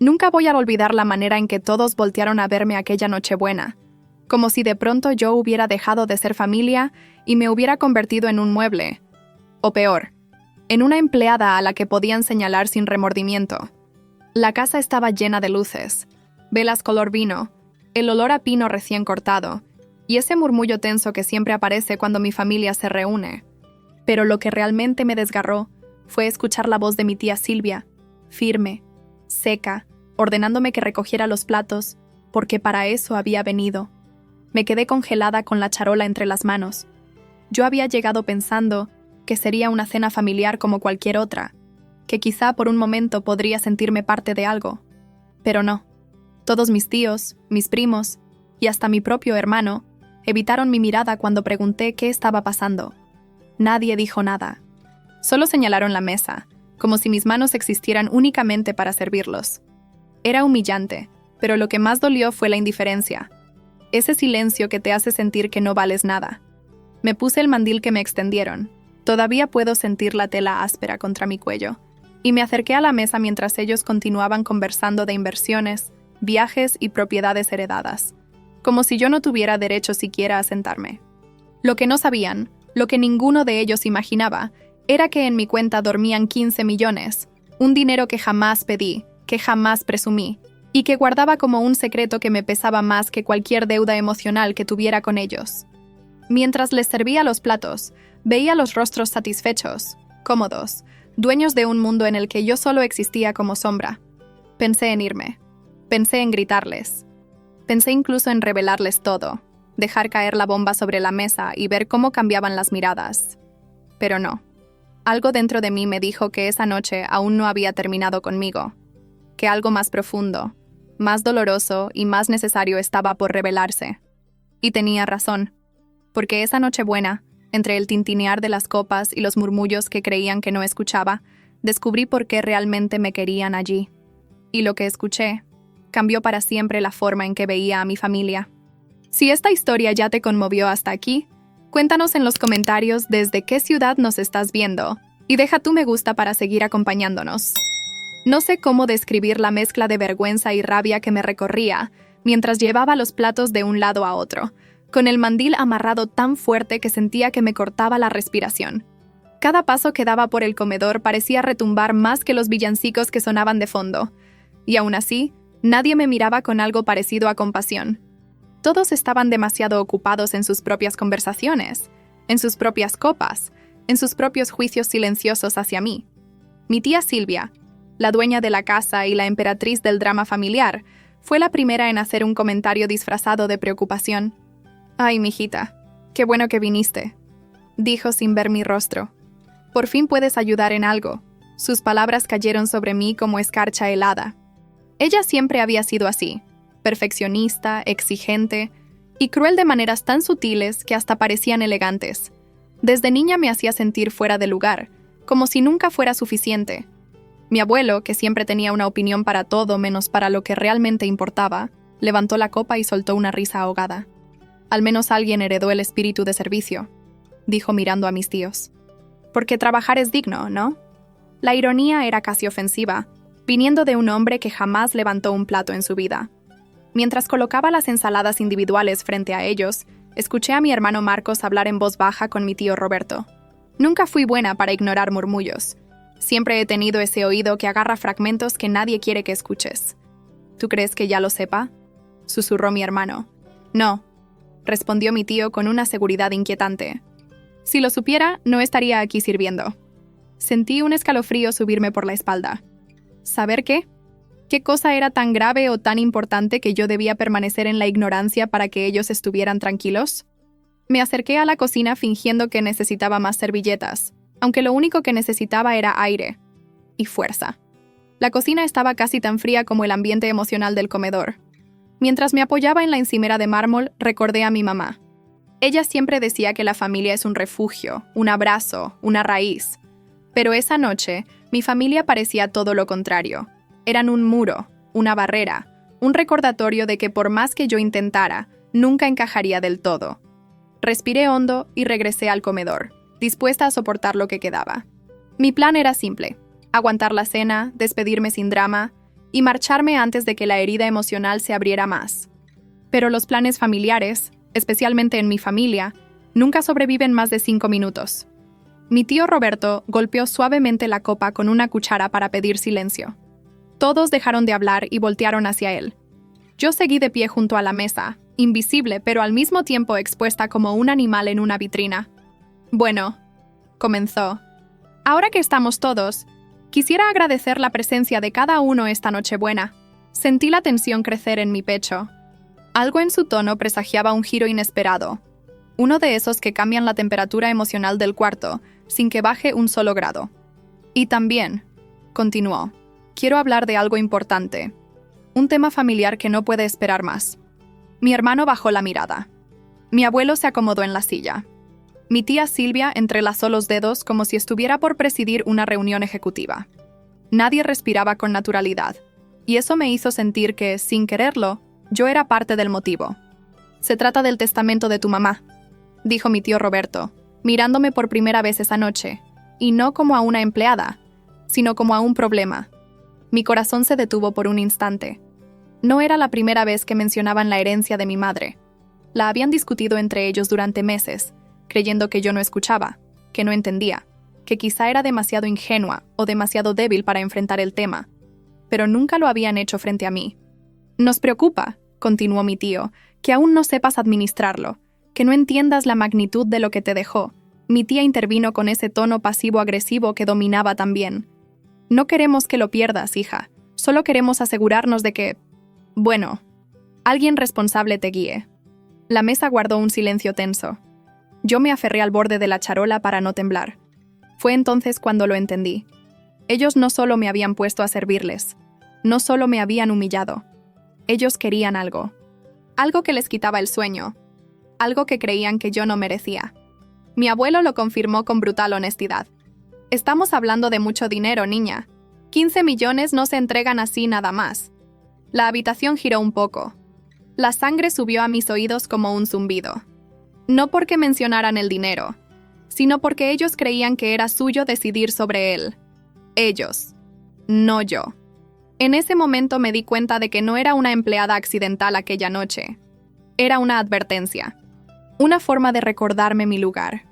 Nunca voy a olvidar la manera en que todos voltearon a verme aquella Nochebuena, como si de pronto yo hubiera dejado de ser familia y me hubiera convertido en un mueble, o peor, en una empleada a la que podían señalar sin remordimiento. La casa estaba llena de luces, velas color vino, el olor a pino recién cortado, y ese murmullo tenso que siempre aparece cuando mi familia se reúne. Pero lo que realmente me desgarró fue escuchar la voz de mi tía Silvia, firme, seca, ordenándome que recogiera los platos, porque para eso había venido. Me quedé congelada con la charola entre las manos. Yo había llegado pensando que sería una cena familiar como cualquier otra, que quizá por un momento podría sentirme parte de algo. Pero no. Todos mis tíos, mis primos y hasta mi propio hermano evitaron mi mirada cuando pregunté qué estaba pasando. Nadie dijo nada. Solo señalaron la mesa, como si mis manos existieran únicamente para servirlos. Era humillante, pero lo que más dolió fue la indiferencia. Ese silencio que te hace sentir que no vales nada. Me puse el mandil que me extendieron. Todavía puedo sentir la tela áspera contra mi cuello. Y me acerqué a la mesa mientras ellos continuaban conversando de inversiones, viajes y propiedades heredadas, como si yo no tuviera derecho siquiera a sentarme. Lo que no sabían, lo que ninguno de ellos imaginaba, era que en mi cuenta dormían 15 millones, un dinero que jamás pedí, que jamás presumí, y que guardaba como un secreto que me pesaba más que cualquier deuda emocional que tuviera con ellos. Mientras les servía los platos, veía los rostros satisfechos, cómodos, dueños de un mundo en el que yo solo existía como sombra. Pensé en irme. Pensé en gritarles. Pensé incluso en revelarles todo, dejar caer la bomba sobre la mesa y ver cómo cambiaban las miradas. Pero no. Algo dentro de mí me dijo que esa noche aún no había terminado conmigo, que algo más profundo, más doloroso y más necesario estaba por revelarse. Y tenía razón, porque esa Nochebuena, entre el tintinear de las copas y los murmullos que creían que no escuchaba, descubrí por qué realmente me querían allí. Y lo que escuché cambió para siempre la forma en que veía a mi familia. Si esta historia ya te conmovió hasta aquí, cuéntanos en los comentarios desde qué ciudad nos estás viendo y deja tu me gusta para seguir acompañándonos. No sé cómo describir la mezcla de vergüenza y rabia que me recorría mientras llevaba los platos de un lado a otro, con el mandil amarrado tan fuerte que sentía que me cortaba la respiración. Cada paso que daba por el comedor parecía retumbar más que los villancicos que sonaban de fondo, y aún así, nadie me miraba con algo parecido a compasión. Todos estaban demasiado ocupados en sus propias conversaciones, en sus propias copas, en sus propios juicios silenciosos hacia mí. Mi tía Silvia, la dueña de la casa y la emperatriz del drama familiar, fue la primera en hacer un comentario disfrazado de preocupación. «Ay, mijita, qué bueno que viniste», dijo sin ver mi rostro. «Por fin puedes ayudar en algo». Sus palabras cayeron sobre mí como escarcha helada. Ella siempre había sido así, perfeccionista, exigente y cruel de maneras tan sutiles que hasta parecían elegantes. Desde niña me hacía sentir fuera de lugar, como si nunca fuera suficiente. Mi abuelo, que siempre tenía una opinión para todo menos para lo que realmente importaba, levantó la copa y soltó una risa ahogada. «Al menos alguien heredó el espíritu de servicio», dijo mirando a mis tíos. «Porque trabajar es digno, ¿no?». La ironía era casi ofensiva, viniendo de un hombre que jamás levantó un plato en su vida. Mientras colocaba las ensaladas individuales frente a ellos, escuché a mi hermano Marcos hablar en voz baja con mi tío Roberto. Nunca fui buena para ignorar murmullos. Siempre he tenido ese oído que agarra fragmentos que nadie quiere que escuches. «¿Tú crees que ya lo sepa?», susurró mi hermano. «No», respondió mi tío con una seguridad inquietante. «Si lo supiera, no estaría aquí sirviendo». Sentí un escalofrío subirme por la espalda. ¿Saber qué? ¿Qué cosa era tan grave o tan importante que yo debía permanecer en la ignorancia para que ellos estuvieran tranquilos? Me acerqué a la cocina fingiendo que necesitaba más servilletas, aunque lo único que necesitaba era aire y fuerza. La cocina estaba casi tan fría como el ambiente emocional del comedor. Mientras me apoyaba en la encimera de mármol, recordé a mi mamá. Ella siempre decía que la familia es un refugio, un abrazo, una raíz. Pero esa noche, mi familia parecía todo lo contrario. Eran un muro, una barrera, un recordatorio de que por más que yo intentara, nunca encajaría del todo. Respiré hondo y regresé al comedor, dispuesta a soportar lo que quedaba. Mi plan era simple: aguantar la cena, despedirme sin drama y marcharme antes de que la herida emocional se abriera más. Pero los planes familiares, especialmente en mi familia, nunca sobreviven más de 5 minutos. Mi tío Roberto golpeó suavemente la copa con una cuchara para pedir silencio. Todos dejaron de hablar y voltearon hacia él. Yo seguí de pie junto a la mesa, invisible pero al mismo tiempo expuesta como un animal en una vitrina. Bueno, comenzó. Ahora que estamos todos, quisiera agradecer la presencia de cada uno esta Nochebuena. Sentí la tensión crecer en mi pecho. Algo en su tono presagiaba un giro inesperado. Uno de esos que cambian la temperatura emocional del cuarto, sin que baje un solo grado. Y también, continuó, quiero hablar de algo importante. Un tema familiar que no puede esperar más. Mi hermano bajó la mirada. Mi abuelo se acomodó en la silla. Mi tía Silvia entrelazó los dedos como si estuviera por presidir una reunión ejecutiva. Nadie respiraba con naturalidad, y eso me hizo sentir que, sin quererlo, yo era parte del motivo. Se trata del testamento de tu mamá, dijo mi tío Roberto, mirándome por primera vez esa noche, y no como a una empleada, sino como a un problema. Mi corazón se detuvo por un instante. No era la primera vez que mencionaban la herencia de mi madre. La habían discutido entre ellos durante meses, creyendo que yo no escuchaba, que no entendía, que quizá era demasiado ingenua o demasiado débil para enfrentar el tema, pero nunca lo habían hecho frente a mí. Nos preocupa, continuó mi tío, que aún no sepas administrarlo, que no entiendas la magnitud de lo que te dejó. Mi tía intervino con ese tono pasivo-agresivo que dominaba también. No queremos que lo pierdas, hija. Solo queremos asegurarnos de que, bueno, alguien responsable te guíe. La mesa guardó un silencio tenso. Yo me aferré al borde de la charola para no temblar. Fue entonces cuando lo entendí. Ellos no solo me habían puesto a servirles, no solo me habían humillado. Ellos querían algo. Algo que les quitaba el sueño. Algo que creían que yo no merecía. Mi abuelo lo confirmó con brutal honestidad. Estamos hablando de mucho dinero, niña. 15 millones no se entregan así nada más. La habitación giró un poco. La sangre subió a mis oídos como un zumbido. No porque mencionaran el dinero, sino porque ellos creían que era suyo decidir sobre él. Ellos, no yo. En ese momento me di cuenta de que no era una empleada accidental aquella noche. Era una advertencia. Una forma de recordarme mi lugar.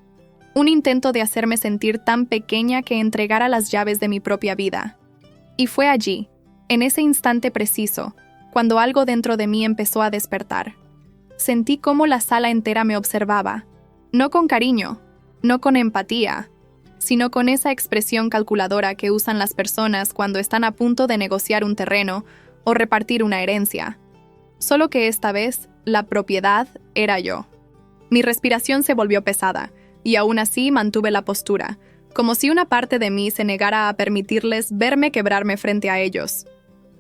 Un intento de hacerme sentir tan pequeña que entregara las llaves de mi propia vida. Y fue allí, en ese instante preciso, cuando algo dentro de mí empezó a despertar. Sentí cómo la sala entera me observaba, no con cariño, no con empatía, sino con esa expresión calculadora que usan las personas cuando están a punto de negociar un terreno o repartir una herencia. Solo que esta vez, la propiedad era yo. Mi respiración se volvió pesada, y aún así mantuve la postura, como si una parte de mí se negara a permitirles verme quebrarme frente a ellos.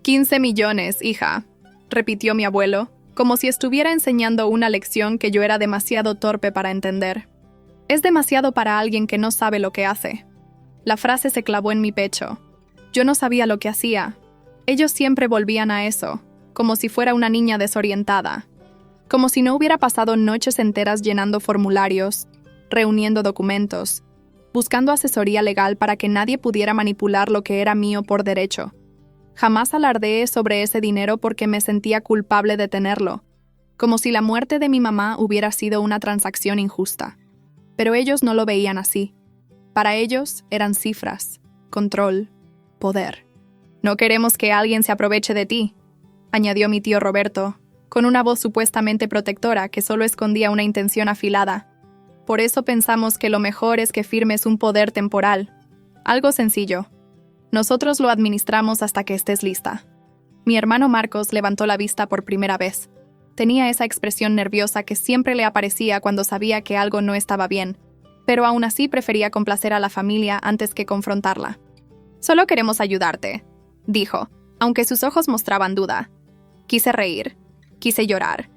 15 millones, hija, repitió mi abuelo, como si estuviera enseñando una lección que yo era demasiado torpe para entender. Es demasiado para alguien que no sabe lo que hace. La frase se clavó en mi pecho. Yo no sabía lo que hacía. Ellos siempre volvían a eso, como si fuera una niña desorientada. Como si no hubiera pasado noches enteras llenando formularios, reuniendo documentos, buscando asesoría legal para que nadie pudiera manipular lo que era mío por derecho. Jamás alardeé sobre ese dinero porque me sentía culpable de tenerlo, como si la muerte de mi mamá hubiera sido una transacción injusta. Pero ellos no lo veían así. Para ellos eran cifras, control, poder. No queremos que alguien se aproveche de ti, añadió mi tío Roberto, con una voz supuestamente protectora que solo escondía una intención afilada. Por eso pensamos que lo mejor es que firmes un poder temporal. Algo sencillo. Nosotros lo administramos hasta que estés lista. Mi hermano Marcos levantó la vista por primera vez. Tenía esa expresión nerviosa que siempre le aparecía cuando sabía que algo no estaba bien, pero aún así prefería complacer a la familia antes que confrontarla. Solo queremos ayudarte, dijo, aunque sus ojos mostraban duda. Quise reír, quise llorar,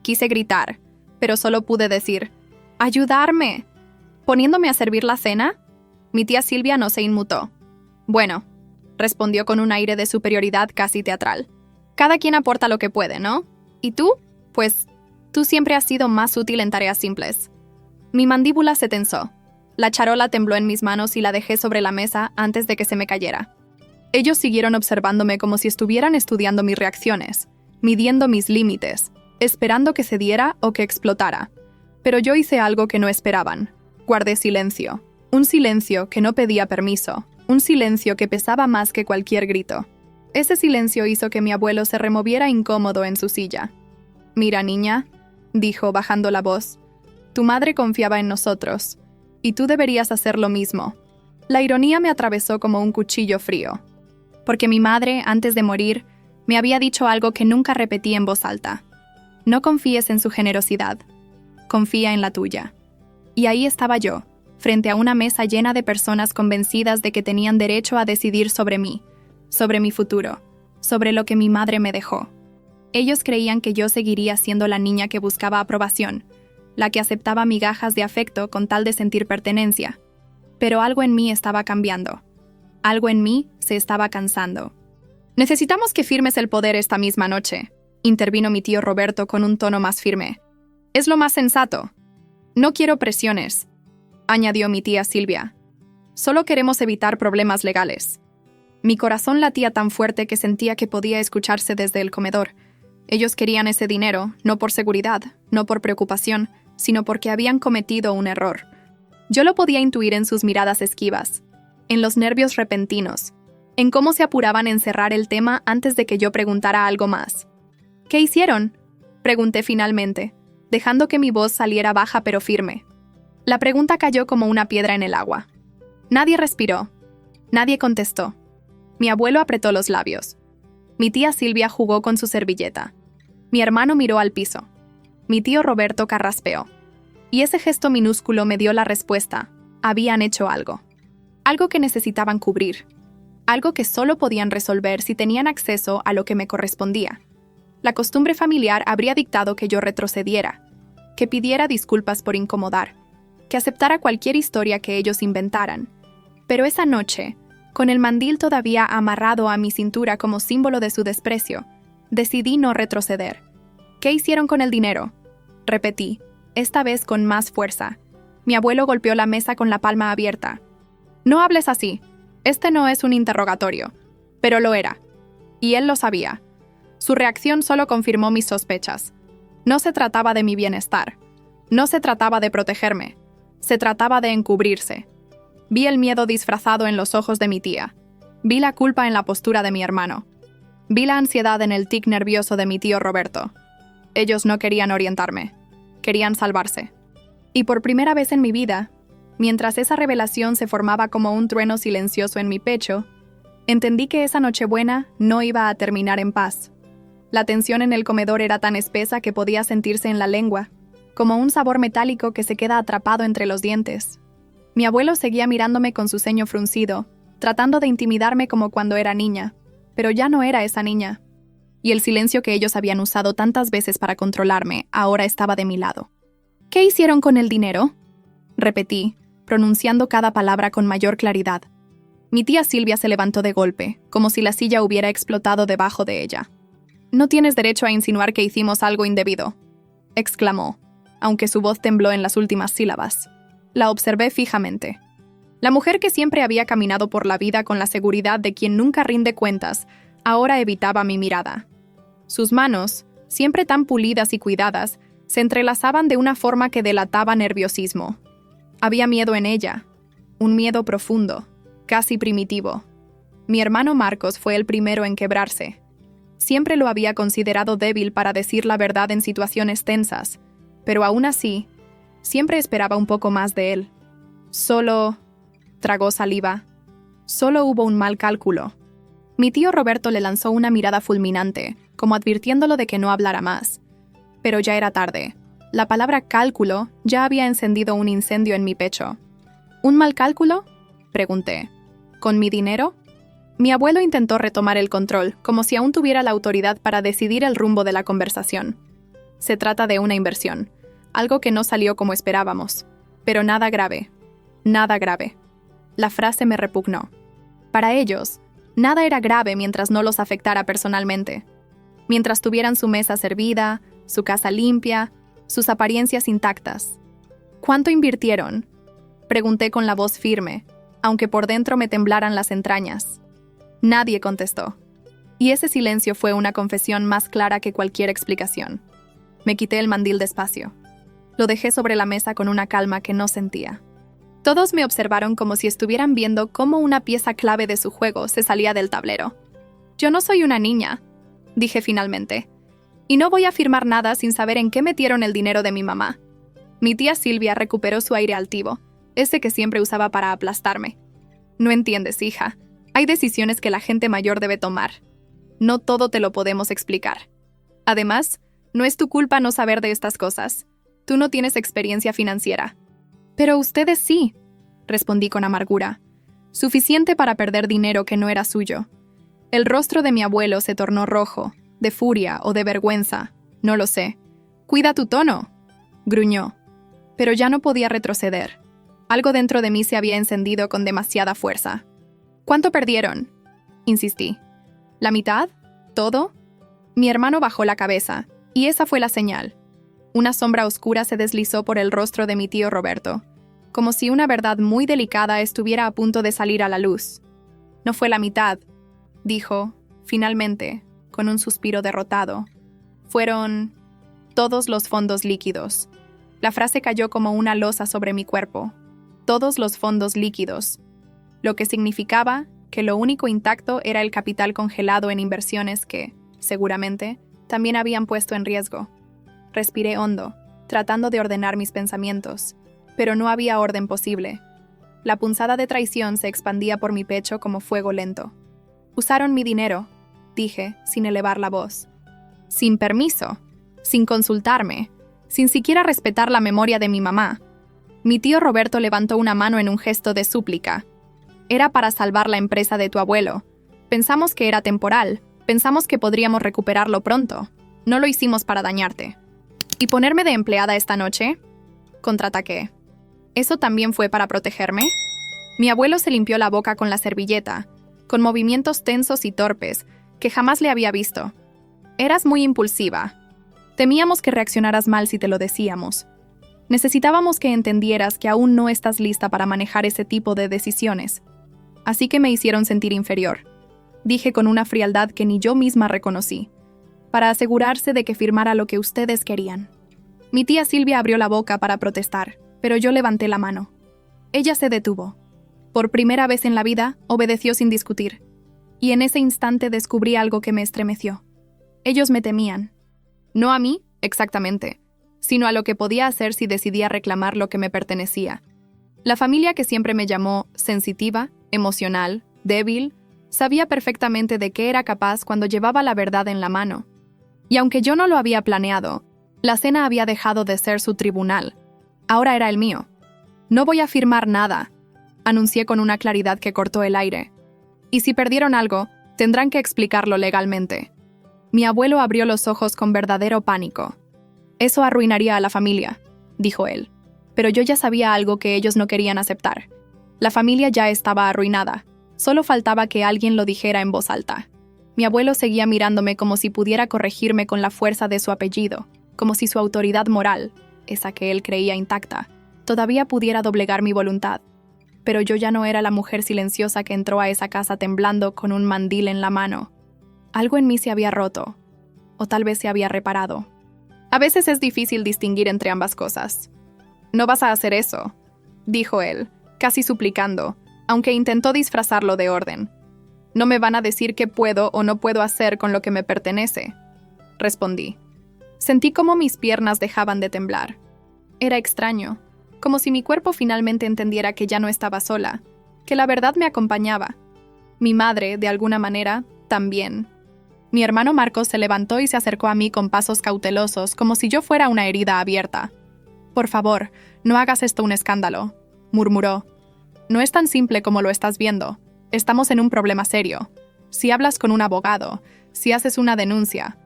quise gritar, pero solo pude decir, ¡ayudarme! ¿Poniéndome a servir la cena? Mi tía Silvia no se inmutó. Bueno, respondió con un aire de superioridad casi teatral. Cada quien aporta lo que puede, ¿no? ¿Y tú? Pues, tú siempre has sido más útil en tareas simples. Mi mandíbula se tensó. La charola tembló en mis manos y la dejé sobre la mesa antes de que se me cayera. Ellos siguieron observándome como si estuvieran estudiando mis reacciones, midiendo mis límites, esperando que cediera o que explotara. Pero yo hice algo que no esperaban. Guardé silencio. Un silencio que no pedía permiso. Un silencio que pesaba más que cualquier grito. Ese silencio hizo que mi abuelo se removiera incómodo en su silla. «Mira, niña», dijo bajando la voz, «tu madre confiaba en nosotros, y tú deberías hacer lo mismo». La ironía me atravesó como un cuchillo frío, porque mi madre, antes de morir, me había dicho algo que nunca repetí en voz alta. «No confíes en su generosidad, confía en la tuya». Y ahí estaba yo, frente a una mesa llena de personas convencidas de que tenían derecho a decidir sobre mí, sobre mi futuro, sobre lo que mi madre me dejó. Ellos creían que yo seguiría siendo la niña que buscaba aprobación, la que aceptaba migajas de afecto con tal de sentir pertenencia. Pero algo en mí estaba cambiando. Algo en mí se estaba cansando. «Necesitamos que firmes el poder esta misma noche», intervino mi tío Roberto con un tono más firme. «Es lo más sensato». «No quiero presiones», añadió mi tía Silvia. «Solo queremos evitar problemas legales». Mi corazón latía tan fuerte que sentía que podía escucharse desde el comedor. Ellos querían ese dinero, no por seguridad, no por preocupación, sino porque habían cometido un error. Yo lo podía intuir en sus miradas esquivas, en los nervios repentinos, en cómo se apuraban en cerrar el tema antes de que yo preguntara algo más. «¿Qué hicieron?», pregunté finalmente, dejando que mi voz saliera baja pero firme. La pregunta cayó como una piedra en el agua. Nadie respiró. Nadie contestó. Mi abuelo apretó los labios. Mi tía Silvia jugó con su servilleta. Mi hermano miró al piso. Mi tío Roberto carraspeó. Y ese gesto minúsculo me dio la respuesta. Habían hecho algo. Algo que necesitaban cubrir. Algo que solo podían resolver si tenían acceso a lo que me correspondía. La costumbre familiar habría dictado que yo retrocediera, que pidiera disculpas por incomodar, que aceptara cualquier historia que ellos inventaran. Pero esa noche, con el mandil todavía amarrado a mi cintura como símbolo de su desprecio, decidí no retroceder. «¿Qué hicieron con el dinero?», repetí, esta vez con más fuerza. Mi abuelo golpeó la mesa con la palma abierta. «No hables así. Este no es un interrogatorio». Pero lo era. Y él lo sabía. Su reacción solo confirmó mis sospechas. No se trataba de mi bienestar. No se trataba de protegerme. Se trataba de encubrirse. Vi el miedo disfrazado en los ojos de mi tía. Vi la culpa en la postura de mi hermano. Vi la ansiedad en el tic nervioso de mi tío Roberto. Ellos no querían orientarme. Querían salvarse. Y por primera vez en mi vida, mientras esa revelación se formaba como un trueno silencioso en mi pecho, entendí que esa Nochebuena no iba a terminar en paz. La tensión en el comedor era tan espesa que podía sentirse en la lengua, como un sabor metálico que se queda atrapado entre los dientes. Mi abuelo seguía mirándome con su ceño fruncido, tratando de intimidarme como cuando era niña, pero ya no era esa niña. Y el silencio que ellos habían usado tantas veces para controlarme ahora estaba de mi lado. «¿Qué hicieron con el dinero?», repetí, pronunciando cada palabra con mayor claridad. Mi tía Silvia se levantó de golpe, como si la silla hubiera explotado debajo de ella. «No tienes derecho a insinuar que hicimos algo indebido», exclamó, aunque su voz tembló en las últimas sílabas. La observé fijamente. La mujer que siempre había caminado por la vida con la seguridad de quien nunca rinde cuentas, ahora evitaba mi mirada. Sus manos, siempre tan pulidas y cuidadas, se entrelazaban de una forma que delataba nerviosismo. Había miedo en ella, un miedo profundo, casi primitivo. Mi hermano Marcos fue el primero en quebrarse. Siempre lo había considerado débil para decir la verdad en situaciones tensas, pero aún así, siempre esperaba un poco más de él. Solo tragó saliva. Solo hubo un mal cálculo. Mi tío Roberto le lanzó una mirada fulminante, como advirtiéndolo de que no hablara más. Pero ya era tarde. La palabra cálculo ya había encendido un incendio en mi pecho. ¿Un mal cálculo?, pregunté. ¿Con mi dinero? Mi abuelo intentó retomar el control, como si aún tuviera la autoridad para decidir el rumbo de la conversación. Se trata de una inversión, algo que no salió como esperábamos. Pero nada grave. Nada grave. La frase me repugnó. Para ellos, nada era grave mientras no los afectara personalmente. Mientras tuvieran su mesa servida, su casa limpia, sus apariencias intactas. ¿Cuánto invirtieron?, pregunté con la voz firme, aunque por dentro me temblaran las entrañas. Nadie contestó. Y ese silencio fue una confesión más clara que cualquier explicación. Me quité el mandil despacio. Lo dejé sobre la mesa con una calma que no sentía. Todos me observaron como si estuvieran viendo cómo una pieza clave de su juego se salía del tablero. Yo no soy una niña, dije finalmente, y no voy a afirmar nada sin saber en qué metieron el dinero de mi mamá. Mi tía Silvia recuperó su aire altivo, ese que siempre usaba para aplastarme. No entiendes, hija. Hay decisiones que la gente mayor debe tomar. No todo te lo podemos explicar. Además, no es tu culpa no saber de estas cosas. Tú no tienes experiencia financiera. Pero ustedes sí, respondí con amargura. Suficiente para perder dinero que no era suyo. El rostro de mi abuelo se tornó rojo, de furia o de vergüenza. No lo sé. «Cuida tu tono», gruñó. Pero ya no podía retroceder. Algo dentro de mí se había encendido con demasiada fuerza. «¿Cuánto perdieron?», insistí. «¿La mitad? ¿Todo?». Mi hermano bajó la cabeza, y esa fue la señal. Una sombra oscura se deslizó por el rostro de mi tío Roberto, como si una verdad muy delicada estuviera a punto de salir a la luz. «No fue la mitad», dijo, finalmente, con un suspiro derrotado. «Fueron todos los fondos líquidos». La frase cayó como una losa sobre mi cuerpo. Todos los fondos líquidos. Lo que significaba que lo único intacto era el capital congelado en inversiones que, seguramente, también habían puesto en riesgo. Respiré hondo, tratando de ordenar mis pensamientos, pero no había orden posible. La punzada de traición se expandía por mi pecho como fuego lento. «Usaron mi dinero», dije, sin elevar la voz. «Sin permiso, sin consultarme, sin siquiera respetar la memoria de mi mamá». Mi tío Roberto levantó una mano en un gesto de súplica. «Era para salvar la empresa de tu abuelo. Pensamos que era temporal, pensamos que podríamos recuperarlo pronto. No lo hicimos para dañarte». «¿Y ponerme de empleada esta noche?», contraataqué. «¿Eso también fue para protegerme?». Mi abuelo se limpió la boca con la servilleta, con movimientos tensos y torpes que jamás le había visto. «Eras muy impulsiva. Temíamos que reaccionaras mal si te lo decíamos. Necesitábamos que entendieras que aún no estás lista para manejar ese tipo de decisiones. Así que me hicieron sentir inferior», dije con una frialdad que ni yo misma reconocí, «para asegurarse de que firmara lo que ustedes querían». Mi tía Silvia abrió la boca para protestar, pero yo levanté la mano. Ella se detuvo. Por primera vez en la vida, obedeció sin discutir. Y en ese instante descubrí algo que me estremeció. Ellos me temían. No a mí, exactamente, sino a lo que podía hacer si decidía reclamar lo que me pertenecía. La familia que siempre me llamó sensitiva, emocional, débil, sabía perfectamente de qué era capaz cuando llevaba la verdad en la mano. Y aunque yo no lo había planeado, la cena había dejado de ser su tribunal. Ahora era el mío. «No voy a firmar nada», anuncié con una claridad que cortó el aire. «Y si perdieron algo, tendrán que explicarlo legalmente». Mi abuelo abrió los ojos con verdadero pánico. «Eso arruinaría a la familia», dijo él. Pero yo ya sabía algo que ellos no querían aceptar. La familia ya estaba arruinada. Solo faltaba que alguien lo dijera en voz alta. Mi abuelo seguía mirándome como si pudiera corregirme con la fuerza de su apellido, como si su autoridad moral, esa que él creía intacta, todavía pudiera doblegar mi voluntad. Pero yo ya no era la mujer silenciosa que entró a esa casa temblando con un mandil en la mano. Algo en mí se había roto, o tal vez se había reparado. A veces es difícil distinguir entre ambas cosas. «No vas a hacer eso», dijo él, casi suplicando, aunque intentó disfrazarlo de orden. «No me van a decir qué puedo o no puedo hacer con lo que me pertenece», respondí. Sentí cómo mis piernas dejaban de temblar. Era extraño, como si mi cuerpo finalmente entendiera que ya no estaba sola, que la verdad me acompañaba. Mi madre, de alguna manera, también. Mi hermano Marcos se levantó y se acercó a mí con pasos cautelosos, como si yo fuera una herida abierta. «Por favor, no hagas esto un escándalo», murmuró. «No es tan simple como lo estás viendo. Estamos en un problema serio. Si hablas con un abogado, si haces una denuncia,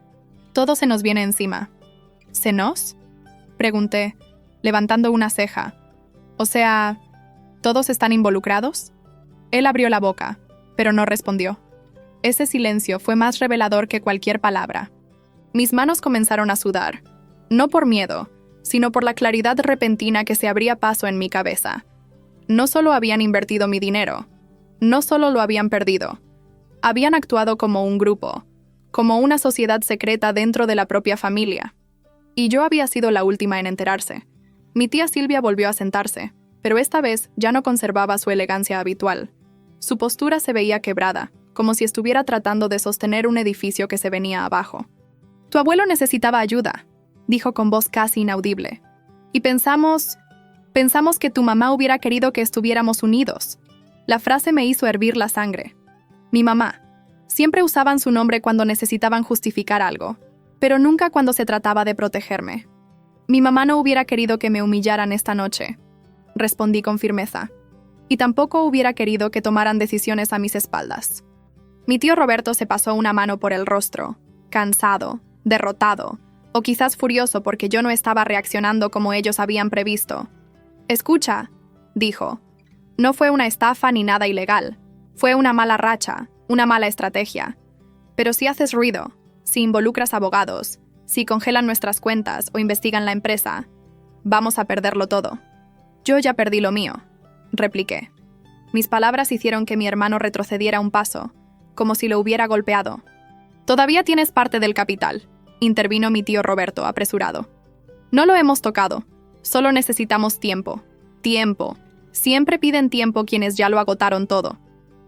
todo se nos viene encima». «¿Se nos?», pregunté, levantando una ceja. «O sea, ¿todos están involucrados?». Él abrió la boca, pero no respondió. Ese silencio fue más revelador que cualquier palabra. Mis manos comenzaron a sudar, no por miedo, sino por la claridad repentina que se abría paso en mi cabeza. No solo habían invertido mi dinero, no solo lo habían perdido, Habían actuado como un grupo, como una sociedad secreta dentro de la propia familia. Y yo había sido la última en enterarse. Mi tía Silvia volvió a sentarse, pero esta vez ya no conservaba su elegancia habitual. Su postura se veía quebrada, como si estuviera tratando de sostener un edificio que se venía abajo. «Tu abuelo necesitaba ayuda», dijo con voz casi inaudible. «Y pensamos que tu mamá hubiera querido que estuviéramos unidos». La frase me hizo hervir la sangre. Mi mamá. Siempre usaban su nombre cuando necesitaban justificar algo, pero nunca cuando se trataba de protegerme. Mi mamá no hubiera querido que me humillaran esta noche, respondí con firmeza. Y tampoco hubiera querido que tomaran decisiones a mis espaldas. Mi tío Roberto se pasó una mano por el rostro, cansado, derrotado, o quizás furioso porque yo no estaba reaccionando como ellos habían previsto. «Escucha», dijo, «no fue una estafa ni nada ilegal. Fue una mala racha, una mala estrategia. Pero si haces ruido, si involucras abogados, si congelan nuestras cuentas o investigan la empresa, vamos a perderlo todo». «Yo ya perdí lo mío», repliqué. Mis palabras hicieron que mi hermano retrocediera un paso, como si lo hubiera golpeado. «Todavía tienes parte del capital», intervino mi tío Roberto, apresurado. «No lo hemos tocado. Solo necesitamos tiempo. Tiempo. Siempre piden tiempo quienes ya lo agotaron todo.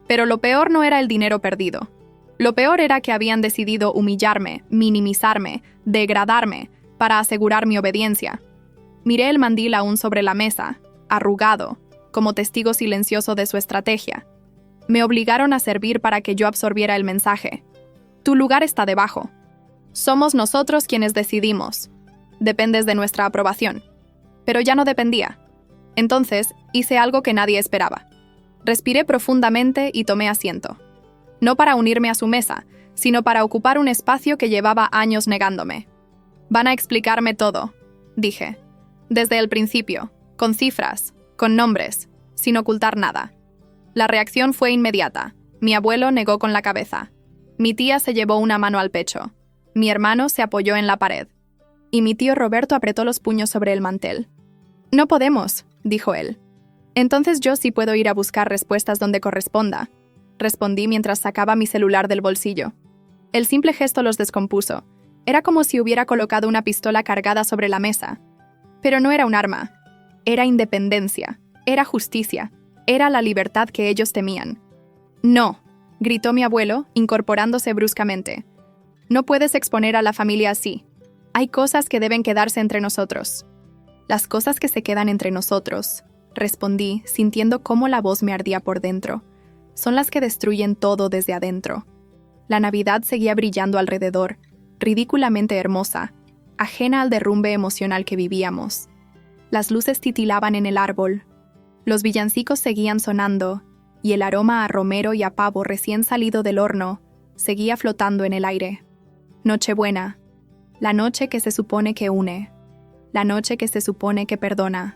Pero lo peor no era el dinero perdido. Lo peor era que habían decidido humillarme, minimizarme, degradarme, para asegurar mi obediencia. Miré el mandil aún sobre la mesa, arrugado, como testigo silencioso de su estrategia. Me obligaron a servir para que yo absorbiera el mensaje. Tu lugar está debajo. Somos nosotros quienes decidimos. Dependes de nuestra aprobación. Pero ya no dependía. Entonces, hice algo que nadie esperaba. Respiré profundamente y tomé asiento. No para unirme a su mesa, sino para ocupar un espacio que llevaba años negándome. Van a explicarme todo, dije. Desde el principio, con cifras, con nombres, sin ocultar nada. La reacción fue inmediata. Mi abuelo negó con la cabeza. Mi tía se llevó una mano al pecho. Mi hermano se apoyó en la pared. Y mi tío Roberto apretó los puños sobre el mantel. «No podemos», dijo él. «Entonces yo sí puedo ir a buscar respuestas donde corresponda», respondí mientras sacaba mi celular del bolsillo. El simple gesto los descompuso. Era como si hubiera colocado una pistola cargada sobre la mesa. Pero no era un arma. Era independencia. Era justicia. Era la libertad que ellos temían. «No», gritó mi abuelo, incorporándose bruscamente. «No puedes exponer a la familia así. Hay cosas que deben quedarse entre nosotros». «Las cosas que se quedan entre nosotros», respondí, sintiendo cómo la voz me ardía por dentro, «son las que destruyen todo desde adentro». La Navidad seguía brillando alrededor, ridículamente hermosa, ajena al derrumbe emocional que vivíamos. Las luces titilaban en el árbol. Los villancicos seguían sonando, y el aroma a romero y a pavo recién salido del horno seguía flotando en el aire. Nochebuena, la noche que se supone que une, la noche que se supone que perdona.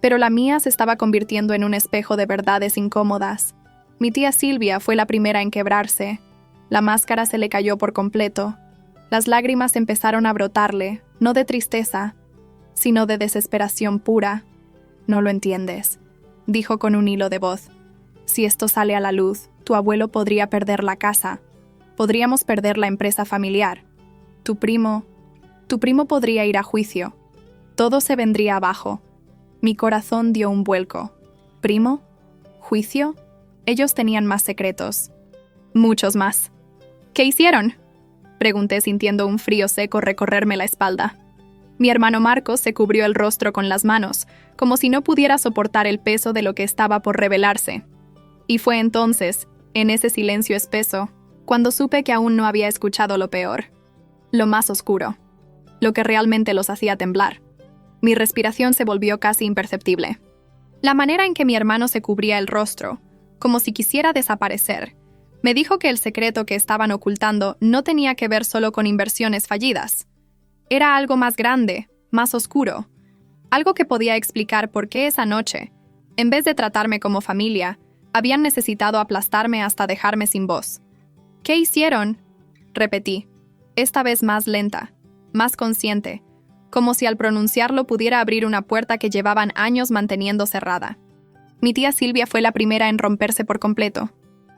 Pero la mía se estaba convirtiendo en un espejo de verdades incómodas. Mi tía Silvia fue la primera en quebrarse. La máscara se le cayó por completo. Las lágrimas empezaron a brotarle, no de tristeza, sino de desesperación pura. «No lo entiendes», dijo con un hilo de voz. «Si esto sale a la luz, tu abuelo podría perder la casa. Podríamos perder la empresa familiar. Tu primo podría ir a juicio. Todo se vendría abajo». Mi corazón dio un vuelco. ¿Primo? ¿Juicio? Ellos tenían más secretos. Muchos más. «¿Qué hicieron?», pregunté sintiendo un frío seco recorrerme la espalda. Mi hermano Marcos se cubrió el rostro con las manos, como si no pudiera soportar el peso de lo que estaba por revelarse. Y fue entonces, en ese silencio espeso, cuando supe que aún no había escuchado lo peor, lo más oscuro, lo que realmente los hacía temblar. Mi respiración se volvió casi imperceptible. La manera en que mi hermano se cubría el rostro, como si quisiera desaparecer, me dijo que el secreto que estaban ocultando no tenía que ver solo con inversiones fallidas. Era algo más grande, más oscuro, algo que podía explicar por qué esa noche, en vez de tratarme como familia, habían necesitado aplastarme hasta dejarme sin voz. «¿Qué hicieron?», repetí, esta vez más lenta, más consciente, como si al pronunciarlo pudiera abrir una puerta que llevaban años manteniendo cerrada. Mi tía Silvia fue la primera en romperse por completo.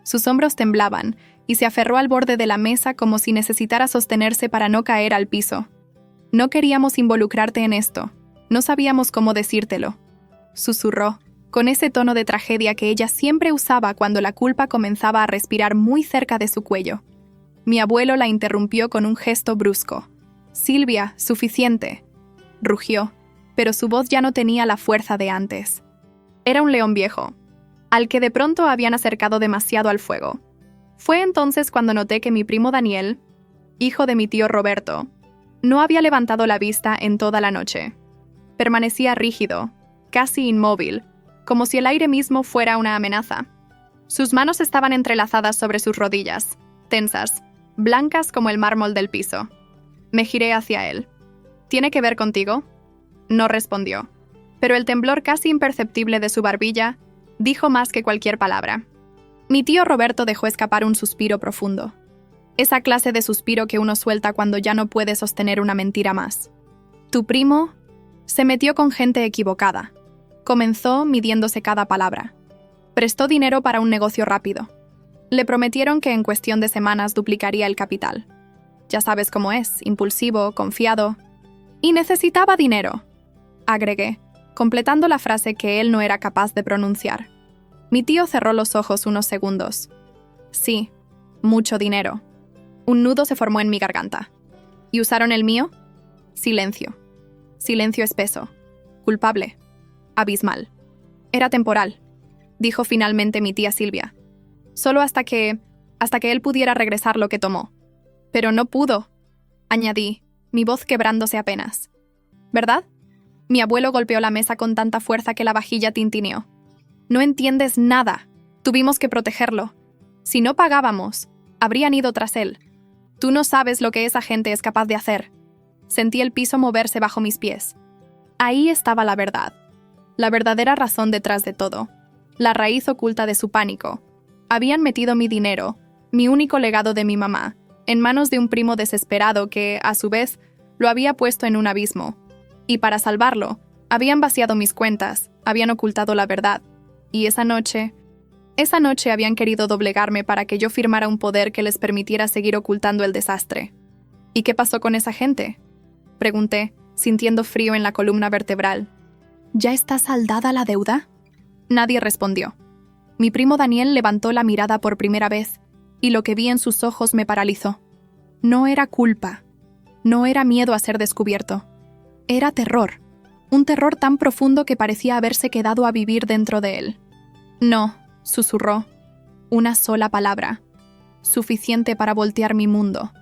Sus hombros temblaban, y se aferró al borde de la mesa como si necesitara sostenerse para no caer al piso. No queríamos involucrarte en esto. No sabíamos cómo decírtelo. Susurró, con ese tono de tragedia que ella siempre usaba cuando la culpa comenzaba a respirar muy cerca de su cuello. Mi abuelo la interrumpió con un gesto brusco. «Silvia, suficiente», rugió, pero su voz ya no tenía la fuerza de antes. Era un león viejo, al que de pronto habían acercado demasiado al fuego. Fue entonces cuando noté que mi primo Daniel, hijo de mi tío Roberto, no había levantado la vista en toda la noche. Permanecía rígido, casi inmóvil, como si el aire mismo fuera una amenaza. Sus manos estaban entrelazadas sobre sus rodillas, tensas, blancas como el mármol del piso. Me giré hacia él. «¿Tiene que ver contigo?» No respondió, pero el temblor casi imperceptible de su barbilla dijo más que cualquier palabra. Mi tío Roberto dejó escapar un suspiro profundo. Esa clase de suspiro que uno suelta cuando ya no puede sostener una mentira más. «Tu primo se metió con gente equivocada», comenzó midiéndose cada palabra. «Prestó dinero para un negocio rápido. Le prometieron que en cuestión de semanas duplicaría el capital. Ya sabes cómo es, impulsivo, confiado. Y necesitaba dinero», agregué, completando la frase que él no era capaz de pronunciar. Mi tío cerró los ojos unos segundos. «Sí, mucho dinero». Un nudo se formó en mi garganta. «¿Y usaron el mío?» Silencio. Silencio espeso. Culpable. Abismal. «Era temporal», dijo finalmente mi tía Silvia. «Solo hasta que él pudiera regresar lo que tomó». «Pero no pudo», añadí, mi voz quebrándose apenas. «¿Verdad?» Mi abuelo golpeó la mesa con tanta fuerza que la vajilla tintineó. «No entiendes nada. Tuvimos que protegerlo. Si no pagábamos, habrían ido tras él. Tú no sabes lo que esa gente es capaz de hacer». Sentí el piso moverse bajo mis pies. Ahí estaba la verdad. La verdadera razón detrás de todo. La raíz oculta de su pánico. Habían metido mi dinero, mi único legado de mi mamá, en manos de un primo desesperado que, a su vez, lo había puesto en un abismo. Y para salvarlo, habían vaciado mis cuentas, habían ocultado la verdad. Y esa noche habían querido doblegarme para que yo firmara un poder que les permitiera seguir ocultando el desastre. ¿Y qué pasó con esa gente?, pregunté, sintiendo frío en la columna vertebral. ¿Ya está saldada la deuda? Nadie respondió. Mi primo Daniel levantó la mirada por primera vez, y lo que vi en sus ojos me paralizó. No era culpa. No era miedo a ser descubierto. Era terror. Un terror tan profundo que parecía haberse quedado a vivir dentro de él. «No», susurró. Una sola palabra. Suficiente para voltear mi mundo.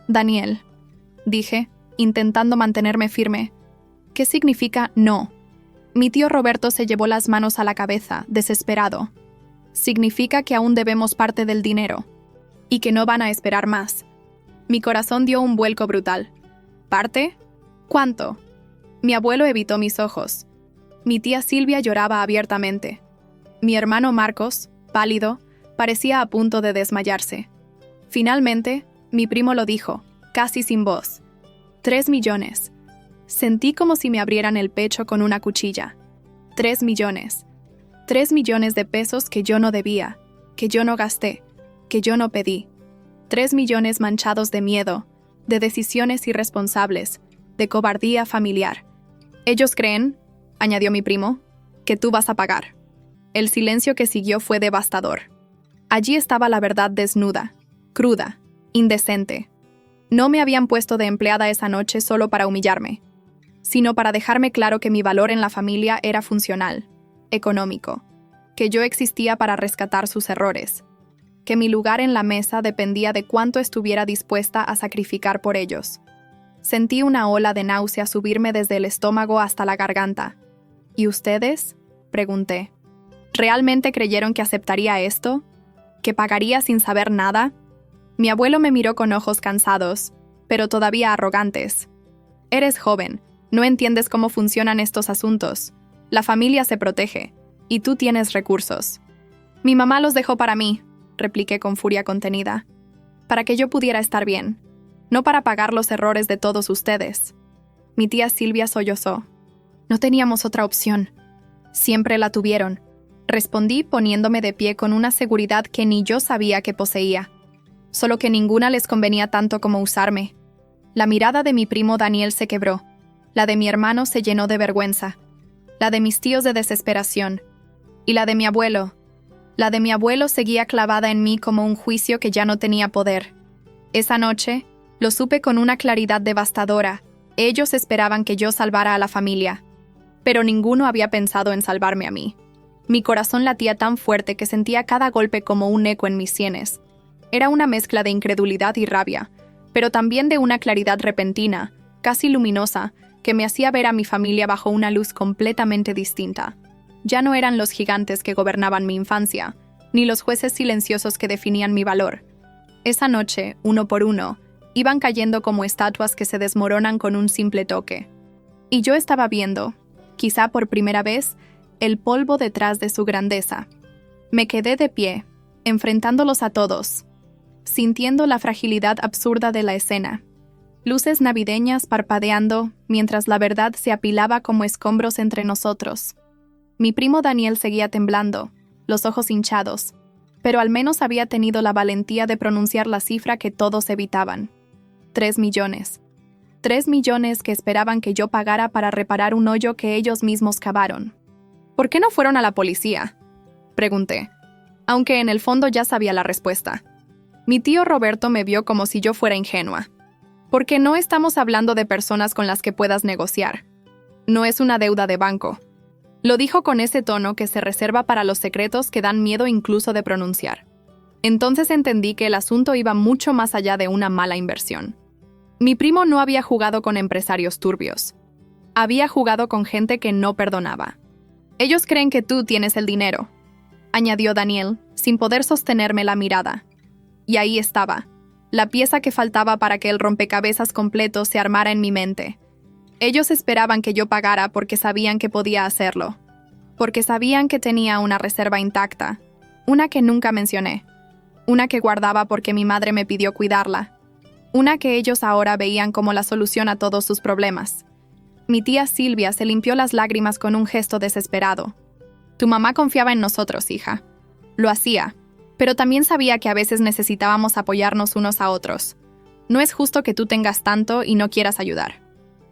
«Daniel», dije, intentando mantenerme firme. «¿Qué significa no?» Mi tío Roberto se llevó las manos a la cabeza, desesperado. «Significa que aún debemos parte del dinero. Y que no van a esperar más». Mi corazón dio un vuelco brutal. ¿Parte? ¿Cuánto? Mi abuelo evitó mis ojos. Mi tía Silvia lloraba abiertamente. Mi hermano Marcos, pálido, parecía a punto de desmayarse. Finalmente, mi primo lo dijo, casi sin voz. 3 millones. Sentí como si me abrieran el pecho con una cuchilla. 3 millones. 3 millones de pesos que yo no debía, que yo no gasté, que yo no pedí. 3 millones manchados de miedo, de decisiones irresponsables, de cobardía familiar. «Ellos creen», añadió mi primo, «que tú vas a pagar». El silencio que siguió fue devastador. Allí estaba la verdad desnuda, cruda, indecente. No me habían puesto de empleada esa noche solo para humillarme, sino para dejarme claro que mi valor en la familia era funcional, económico, que yo existía para rescatar sus errores, que mi lugar en la mesa dependía de cuánto estuviera dispuesta a sacrificar por ellos. Sentí una ola de náusea subirme desde el estómago hasta la garganta. ¿Y ustedes?, pregunté. ¿Realmente creyeron que aceptaría esto? ¿Que pagaría sin saber nada? Mi abuelo me miró con ojos cansados, pero todavía arrogantes. «Eres joven, no entiendes cómo funcionan estos asuntos. La familia se protege, y tú tienes recursos». «Mi mamá los dejó para mí», repliqué con furia contenida, «para que yo pudiera estar bien, no para pagar los errores de todos ustedes». Mi tía Silvia sollozó. «No teníamos otra opción. Siempre la tuvieron», respondí poniéndome de pie con una seguridad que ni yo sabía que poseía. solo que ninguna les convenía tanto como usarme. La mirada de mi primo Daniel se quebró, la de mi hermano se llenó de vergüenza, la de mis tíos de desesperación, y la de mi abuelo. La de mi abuelo seguía clavada en mí como un juicio que ya no tenía poder. Esa noche, lo supe con una claridad devastadora. Ellos esperaban que yo salvara a la familia, pero ninguno había pensado en salvarme a mí. Mi corazón latía tan fuerte que sentía cada golpe como un eco en mis sienes. Era una mezcla de incredulidad y rabia, pero también de una claridad repentina, casi luminosa, que me hacía ver a mi familia bajo una luz completamente distinta. Ya no eran los gigantes que gobernaban mi infancia, ni los jueces silenciosos que definían mi valor. Esa noche, uno por uno, iban cayendo como estatuas que se desmoronan con un simple toque. Y yo estaba viendo, quizá por primera vez, el polvo detrás de su grandeza. Me quedé de pie, enfrentándolos a todos, sintiendo la fragilidad absurda de la escena. Luces navideñas parpadeando, mientras la verdad se apilaba como escombros entre nosotros. Mi primo Daniel seguía temblando, los ojos hinchados, pero al menos había tenido la valentía de pronunciar la cifra que todos evitaban. 3 millones. 3 millones que esperaban que yo pagara para reparar un hoyo que ellos mismos cavaron. ¿Por qué no fueron a la policía?, pregunté, aunque en el fondo ya sabía la respuesta. Mi tío Roberto me vio como si yo fuera ingenua. Porque no estamos hablando de personas con las que puedas negociar. No es una deuda de banco. Lo dijo con ese tono que se reserva para los secretos que dan miedo incluso de pronunciar. Entonces entendí que el asunto iba mucho más allá de una mala inversión. Mi primo no había jugado con empresarios turbios. Había jugado con gente que no perdonaba. Ellos creen que tú tienes el dinero, añadió Daniel, sin poder sostenerme la mirada. Y ahí estaba, la pieza que faltaba para que el rompecabezas completo se armara en mi mente. Ellos esperaban que yo pagara porque sabían que podía hacerlo. Porque sabían que tenía una reserva intacta, una que nunca mencioné, una que guardaba porque mi madre me pidió cuidarla, una que ellos ahora veían como la solución a todos sus problemas. Mi tía Silvia se limpió las lágrimas con un gesto desesperado. Tu mamá confiaba en nosotros, hija. Lo hacía, pero también sabía que a veces necesitábamos apoyarnos unos a otros. No es justo que tú tengas tanto y no quieras ayudar.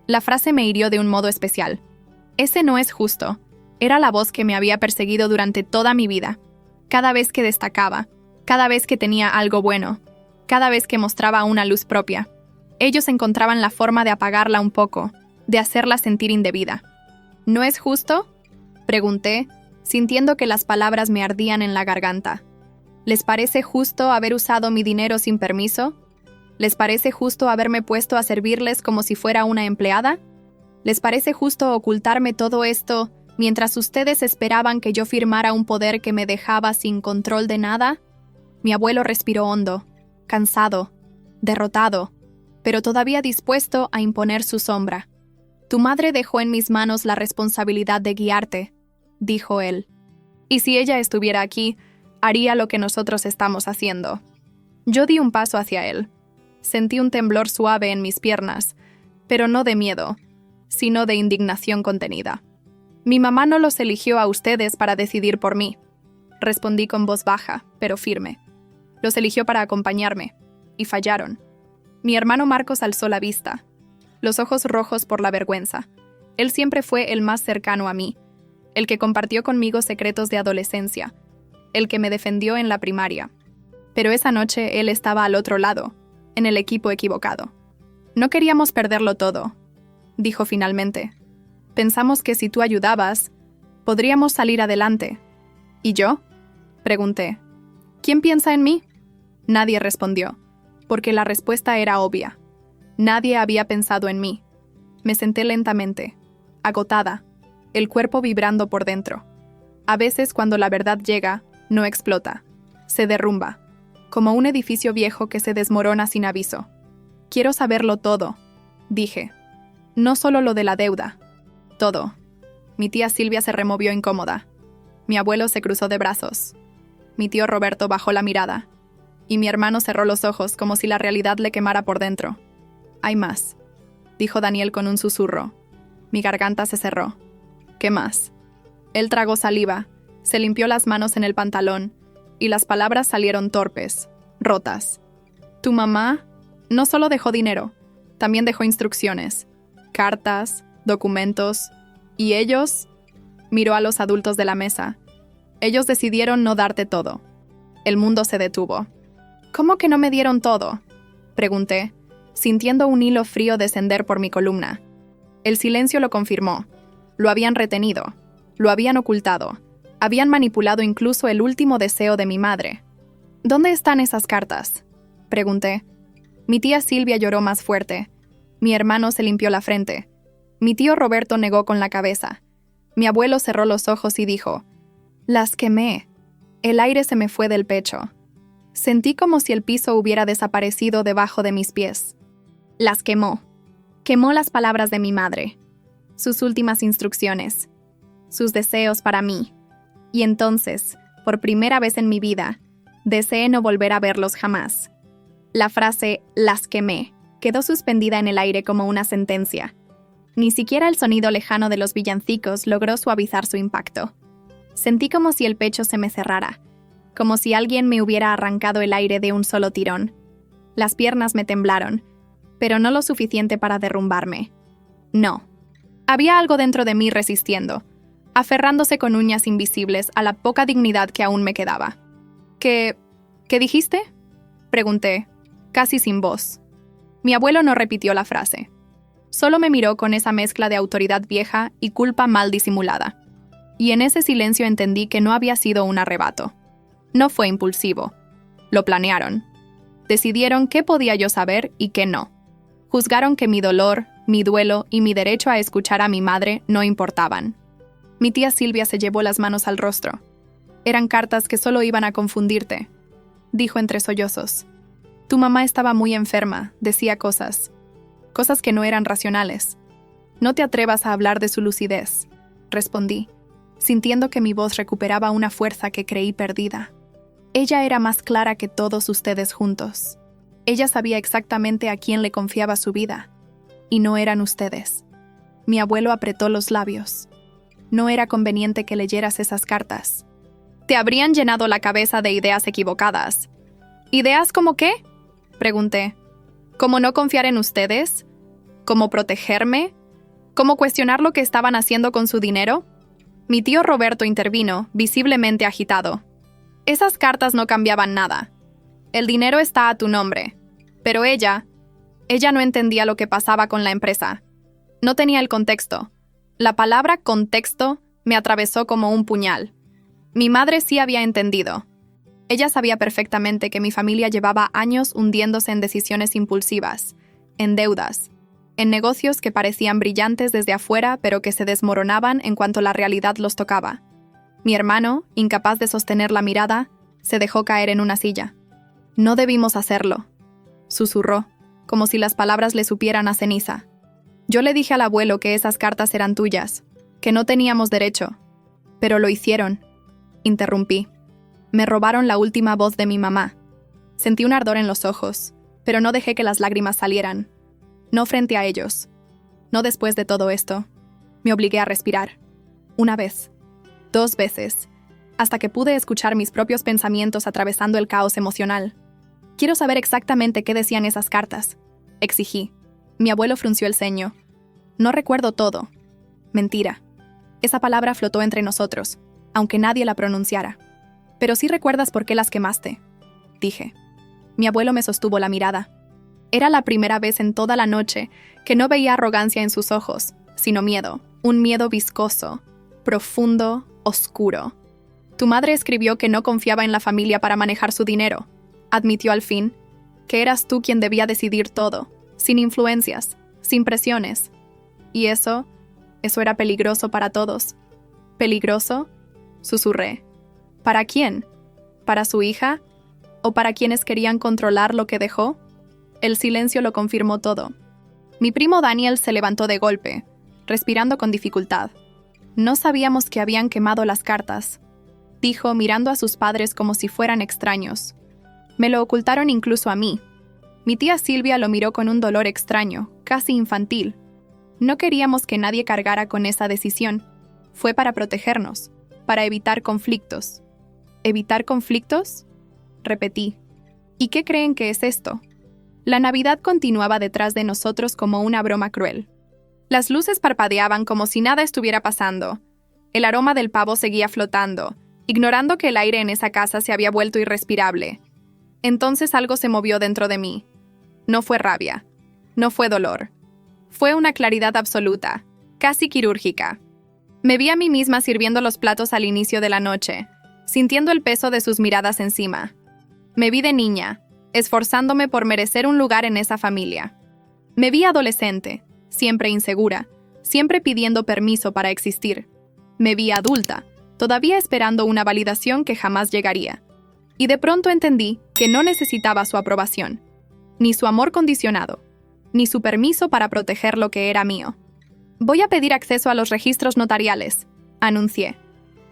La frase me hirió de un modo especial. Ese no es justo. Era la voz que me había perseguido durante toda mi vida. Cada vez que destacaba, cada vez que tenía algo bueno, cada vez que mostraba una luz propia. Ellos encontraban la forma de apagarla un poco, de hacerla sentir indebida. ¿No es justo?, pregunté, sintiendo que las palabras me ardían en la garganta. ¿Les parece justo haber usado mi dinero sin permiso? ¿Les parece justo haberme puesto a servirles como si fuera una empleada? ¿Les parece justo ocultarme todo esto mientras ustedes esperaban que yo firmara un poder que me dejaba sin control de nada? Mi abuelo respiró hondo, cansado, derrotado, pero todavía dispuesto a imponer su sombra. Tu madre dejó en mis manos la responsabilidad de guiarte, dijo él. Y si ella estuviera aquí, haría lo que nosotros estamos haciendo. Yo di un paso hacia él. Sentí un temblor suave en mis piernas, pero no de miedo, sino de indignación contenida. Mi mamá no los eligió a ustedes para decidir por mí, respondí con voz baja, pero firme. Los eligió para acompañarme, y fallaron. Mi hermano Marcos alzó la vista, los ojos rojos por la vergüenza. Él siempre fue el más cercano a mí, el que compartió conmigo secretos de adolescencia, el que me defendió en la primaria. Pero esa noche él estaba al otro lado, en el equipo equivocado. No queríamos perderlo todo, dijo finalmente. Pensamos que si tú ayudabas, podríamos salir adelante. ¿Y yo?, pregunté. ¿Quién piensa en mí? Nadie respondió, porque la respuesta era obvia. Nadie había pensado en mí. Me senté lentamente, agotada, el cuerpo vibrando por dentro. A veces cuando la verdad llega, no explota, se derrumba, como un edificio viejo que se desmorona sin aviso. Quiero saberlo todo, dije. No solo lo de la deuda, todo. Mi tía Silvia se removió incómoda. Mi abuelo se cruzó de brazos. Mi tío Roberto bajó la mirada. Y mi hermano cerró los ojos como si la realidad le quemara por dentro. Hay más, dijo Daniel con un susurro. Mi garganta se cerró. ¿Qué más? Él tragó saliva, se limpió las manos en el pantalón, y las palabras salieron torpes, rotas. Tu mamá no solo dejó dinero, también dejó instrucciones, cartas, documentos, y ellos... Miró a los adultos de la mesa. Ellos decidieron no darte todo. El mundo se detuvo. ¿Cómo que no me dieron todo?, pregunté, sintiendo un hilo frío descender por mi columna. El silencio lo confirmó. Lo habían retenido, lo habían ocultado, habían manipulado incluso el último deseo de mi madre. ¿Dónde están esas cartas?, pregunté. Mi tía Silvia lloró más fuerte. Mi hermano se limpió la frente. Mi tío Roberto negó con la cabeza. Mi abuelo cerró los ojos y dijo: «Las quemé». El aire se me fue del pecho. Sentí como si el piso hubiera desaparecido debajo de mis pies. Las quemó. Quemó las palabras de mi madre, sus últimas instrucciones, sus deseos para mí. Y entonces, por primera vez en mi vida, deseé no volver a verlos jamás. La frase «las quemé» quedó suspendida en el aire como una sentencia. Ni siquiera el sonido lejano de los villancicos logró suavizar su impacto. Sentí como si el pecho se me cerrara, como si alguien me hubiera arrancado el aire de un solo tirón. Las piernas me temblaron, pero no lo suficiente para derrumbarme. No. Había algo dentro de mí resistiendo, aferrándose con uñas invisibles a la poca dignidad que aún me quedaba. ¿Qué dijiste?, pregunté, casi sin voz. Mi abuelo no repitió la frase. Solo me miró con esa mezcla de autoridad vieja y culpa mal disimulada. Y en ese silencio entendí que no había sido un arrebato. No fue impulsivo. Lo planearon. Decidieron qué podía yo saber y qué no. Juzgaron que mi dolor, mi duelo y mi derecho a escuchar a mi madre no importaban. Mi tía Silvia se llevó las manos al rostro. Eran cartas que solo iban a confundirte, dijo entre sollozos. Tu mamá estaba muy enferma, decía cosas que no eran racionales. No te atrevas a hablar de su lucidez, respondí, sintiendo que mi voz recuperaba una fuerza que creí perdida. Ella era más clara que todos ustedes juntos. Ella sabía exactamente a quién le confiaba su vida, y no eran ustedes. Mi abuelo apretó los labios. No era conveniente que leyeras esas cartas. Te habrían llenado la cabeza de ideas equivocadas. ¿Ideas como qué?, pregunté. ¿Cómo no confiar en ustedes? ¿Cómo protegerme? ¿Cómo cuestionar lo que estaban haciendo con su dinero? Mi tío Roberto intervino, visiblemente agitado. Esas cartas no cambiaban nada. El dinero está a tu nombre. Pero ella no entendía lo que pasaba con la empresa. No tenía el contexto. La palabra contexto me atravesó como un puñal. Mi madre sí había entendido. Ella sabía perfectamente que mi familia llevaba años hundiéndose en decisiones impulsivas, en deudas, en negocios que parecían brillantes desde afuera pero que se desmoronaban en cuanto la realidad los tocaba. Mi hermano, incapaz de sostener la mirada, se dejó caer en una silla. No debimos hacerlo, susurró, como si las palabras le supieran a ceniza. Yo le dije al abuelo que esas cartas eran tuyas, que no teníamos derecho. Pero lo hicieron, interrumpí. Me robaron la última voz de mi mamá. Sentí un ardor en los ojos, pero no dejé que las lágrimas salieran. No frente a ellos. No después de todo esto. Me obligué a respirar. Una vez. 2 veces. Hasta que pude escuchar mis propios pensamientos atravesando el caos emocional. Quiero saber exactamente qué decían esas cartas, exigí. Mi abuelo frunció el ceño. No recuerdo todo. Mentira. Esa palabra flotó entre nosotros, aunque nadie la pronunciara. Pero sí recuerdas por qué las quemaste, dije. Mi abuelo me sostuvo la mirada. Era la primera vez en toda la noche que no veía arrogancia en sus ojos, sino miedo, un miedo viscoso, profundo, oscuro. Tu madre escribió que no confiaba en la familia para manejar su dinero. Admitió al fin que eras tú quien debía decidir todo, sin influencias, sin presiones. Y eso era peligroso para todos. ¿Peligroso?, susurré. ¿Para quién? ¿Para su hija? ¿O para quienes querían controlar lo que dejó? El silencio lo confirmó todo. Mi primo Daniel se levantó de golpe, respirando con dificultad. No sabíamos que habían quemado las cartas, dijo mirando a sus padres como si fueran extraños. Me lo ocultaron incluso a mí. Mi tía Silvia lo miró con un dolor extraño, casi infantil. No queríamos que nadie cargara con esa decisión. Fue para protegernos, para evitar conflictos. ¿Evitar conflictos?, repetí. ¿Y qué creen que es esto?, La Navidad continuaba detrás de nosotros como una broma cruel. Las luces parpadeaban como si nada estuviera pasando. El aroma del pavo seguía flotando, ignorando que el aire en esa casa se había vuelto irrespirable. Entonces algo se movió dentro de mí. No fue rabia, no fue dolor. Fue una claridad absoluta, casi quirúrgica. Me vi a mí misma sirviendo los platos al inicio de la noche, sintiendo el peso de sus miradas encima. Me vi de niña, esforzándome por merecer un lugar en esa familia. Me vi adolescente, siempre insegura, siempre pidiendo permiso para existir. Me vi adulta, todavía esperando una validación que jamás llegaría. Y de pronto entendí que no necesitaba su aprobación, ni su amor condicionado, ni su permiso para proteger lo que era mío. Voy a pedir acceso a los registros notariales, anuncié.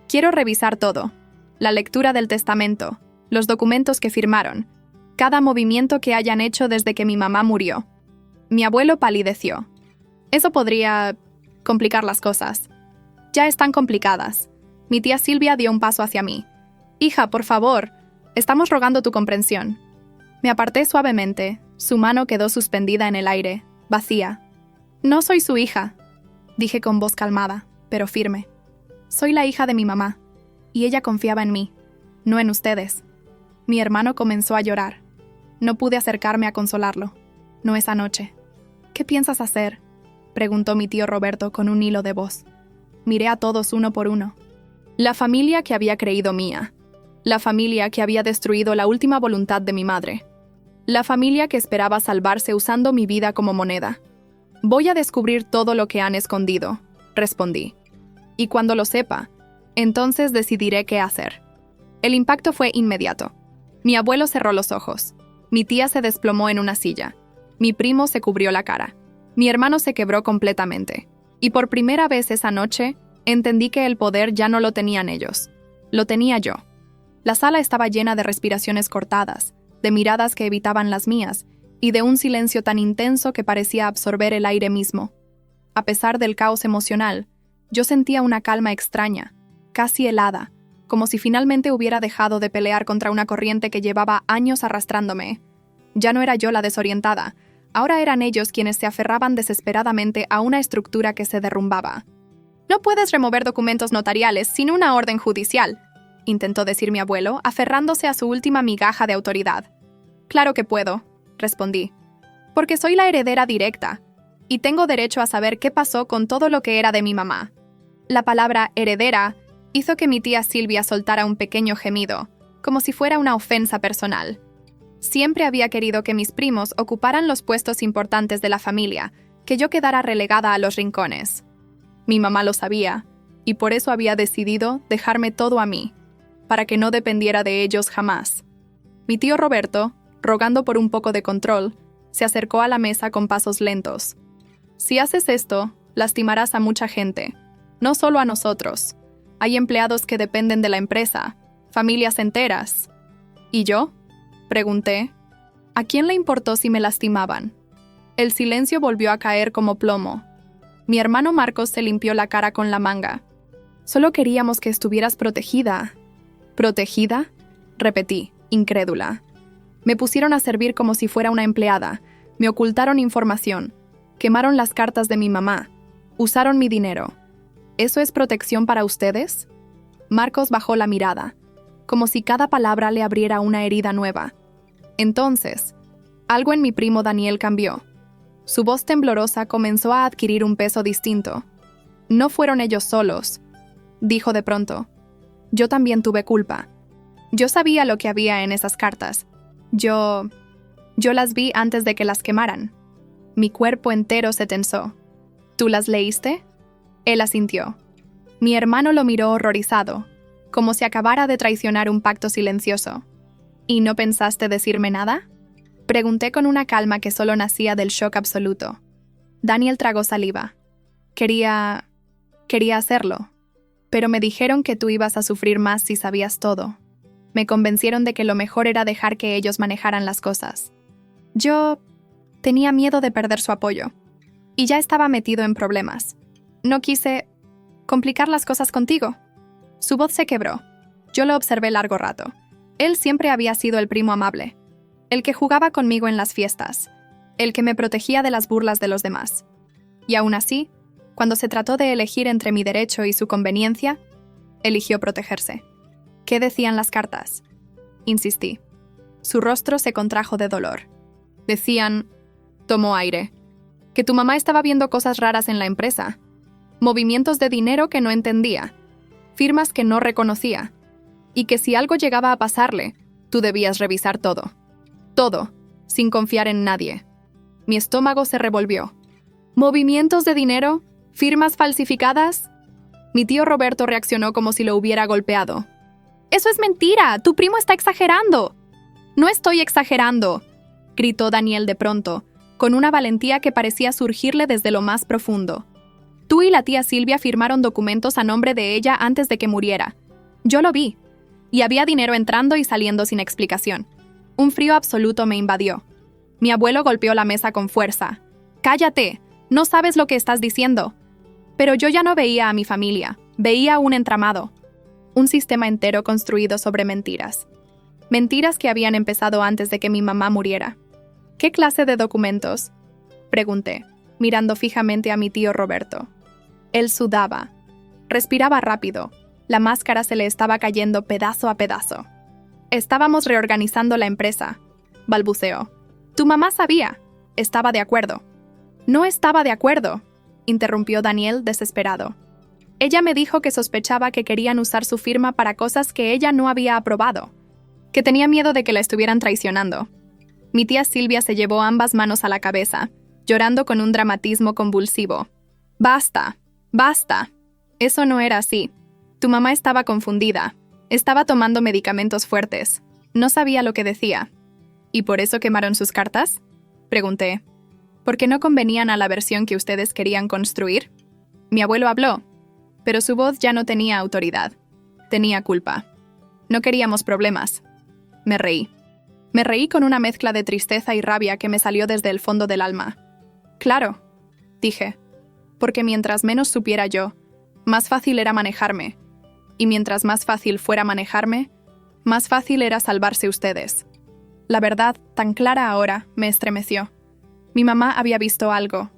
Quiero revisar todo. La lectura del testamento, los documentos que firmaron, cada movimiento que hayan hecho desde que mi mamá murió. Mi abuelo palideció. Eso podría complicar las cosas. Ya están complicadas. Mi tía Silvia dio un paso hacia mí. Hija, por favor, estamos rogando tu comprensión. Me aparté suavemente. Su mano quedó suspendida en el aire, vacía. No soy su hija, dije con voz calmada, pero firme. Soy la hija de mi mamá, y ella confiaba en mí, no en ustedes. Mi hermano comenzó a llorar. No pude acercarme a consolarlo. No esa noche. ¿Qué piensas hacer?, preguntó mi tío Roberto con un hilo de voz. Miré a todos uno por uno. La familia que había creído mía. La familia que había destruido la última voluntad de mi madre. La familia que esperaba salvarse usando mi vida como moneda. Voy a descubrir todo lo que han escondido, respondí. Y cuando lo sepa, entonces decidiré qué hacer. El impacto fue inmediato. Mi abuelo cerró los ojos. Mi tía se desplomó en una silla. Mi primo se cubrió la cara. Mi hermano se quebró completamente. Y por primera vez esa noche, entendí que el poder ya no lo tenían ellos. Lo tenía yo. La sala estaba llena de respiraciones cortadas, de miradas que evitaban las mías, y de un silencio tan intenso que parecía absorber el aire mismo. A pesar del caos emocional, yo sentía una calma extraña, casi helada, como si finalmente hubiera dejado de pelear contra una corriente que llevaba años arrastrándome. Ya no era yo la desorientada, ahora eran ellos quienes se aferraban desesperadamente a una estructura que se derrumbaba. No puedes remover documentos notariales sin una orden judicial, intentó decir mi abuelo, aferrándose a su última migaja de autoridad. Claro que puedo, respondí, porque soy la heredera directa, y tengo derecho a saber qué pasó con todo lo que era de mi mamá. La palabra heredera hizo que mi tía Silvia soltara un pequeño gemido, como si fuera una ofensa personal. Siempre había querido que mis primos ocuparan los puestos importantes de la familia, que yo quedara relegada a los rincones. Mi mamá lo sabía, y por eso había decidido dejarme todo a mí, para que no dependiera de ellos jamás. Mi tío Roberto, rogando por un poco de control, se acercó a la mesa con pasos lentos. Si haces esto, lastimarás a mucha gente, no solo a nosotros. Hay empleados que dependen de la empresa, familias enteras. ¿Y yo?, pregunté. ¿A quién le importó si me lastimaban? El silencio volvió a caer como plomo. Mi hermano Marcos se limpió la cara con la manga. Solo queríamos que estuvieras protegida. ¿Protegida?, repetí, incrédula. Me pusieron a servir como si fuera una empleada, me ocultaron información, quemaron las cartas de mi mamá, usaron mi dinero. ¿Eso es protección para ustedes? Marcos bajó la mirada, como si cada palabra le abriera una herida nueva. Entonces, algo en mi primo Daniel cambió. Su voz temblorosa comenzó a adquirir un peso distinto. No fueron ellos solos, dijo de pronto. Yo también tuve culpa. Yo sabía lo que había en esas cartas. Yo las vi antes de que las quemaran. Mi cuerpo entero se tensó. ¿Tú las leíste? Él asintió. Mi hermano lo miró horrorizado, como si acabara de traicionar un pacto silencioso. ¿Y no pensaste decirme nada?, pregunté con una calma que solo nacía del shock absoluto. Daniel tragó saliva. Quería hacerlo, pero me dijeron que tú ibas a sufrir más si sabías todo. Me convencieron de que lo mejor era dejar que ellos manejaran las cosas. Yo tenía miedo de perder su apoyo, y ya estaba metido en problemas. No quise complicar las cosas contigo. Su voz se quebró. Yo lo observé largo rato. Él siempre había sido el primo amable. el que jugaba conmigo en las fiestas, el que me protegía de las burlas de los demás. Y aún así, cuando se trató de elegir entre mi derecho y su conveniencia, eligió protegerse. ¿Qué decían las cartas? Insistí. Su rostro se contrajo de dolor. Decían, tomó aire, que tu mamá estaba viendo cosas raras en la empresa, movimientos de dinero que no entendía, firmas que no reconocía, y que si algo llegaba a pasarle, tú debías revisar todo. Todo, sin confiar en nadie. Mi estómago se revolvió. ¿Movimientos de dinero? ¿Firmas falsificadas? Mi tío Roberto reaccionó como si lo hubiera golpeado. ¡Eso es mentira! ¡Tu primo está exagerando! No estoy exagerando, gritó Daniel de pronto, con una valentía que parecía surgirle desde lo más profundo. Tú y la tía Silvia firmaron documentos a nombre de ella antes de que muriera. Yo lo vi. Y había dinero entrando y saliendo sin explicación. Un frío absoluto me invadió. Mi abuelo golpeó la mesa con fuerza. ¡Cállate! No sabes lo que estás diciendo. Pero yo ya no veía a mi familia. Veía un entramado. Un sistema entero construido sobre mentiras. Mentiras que habían empezado antes de que mi mamá muriera. ¿Qué clase de documentos? Pregunté, mirando fijamente a mi tío Roberto. Él sudaba. Respiraba rápido. La máscara se le estaba cayendo pedazo a pedazo. Estábamos reorganizando la empresa, balbuceó. Tu mamá sabía. Estaba de acuerdo. No estaba de acuerdo, interrumpió Daniel desesperado. Ella me dijo que sospechaba que querían usar su firma para cosas que ella no había aprobado, que tenía miedo de que la estuvieran traicionando. Mi tía Silvia se llevó ambas manos a la cabeza, llorando con un dramatismo convulsivo. Basta, basta. Eso no era así. Tu mamá estaba confundida. Estaba tomando medicamentos fuertes. No sabía lo que decía. ¿Y por eso quemaron sus cartas? Pregunté. ¿Porque no convenían a la versión que ustedes querían construir? Mi abuelo habló, pero su voz ya no tenía autoridad. Tenía culpa. No queríamos problemas. Me reí. Me reí con una mezcla de tristeza y rabia que me salió desde el fondo del alma. Claro, dije, porque mientras menos supiera yo, más fácil era manejarme. Y mientras más fácil fuera manejarme, más fácil era salvarse ustedes. La verdad, tan clara ahora, me estremeció. Mi mamá había visto algo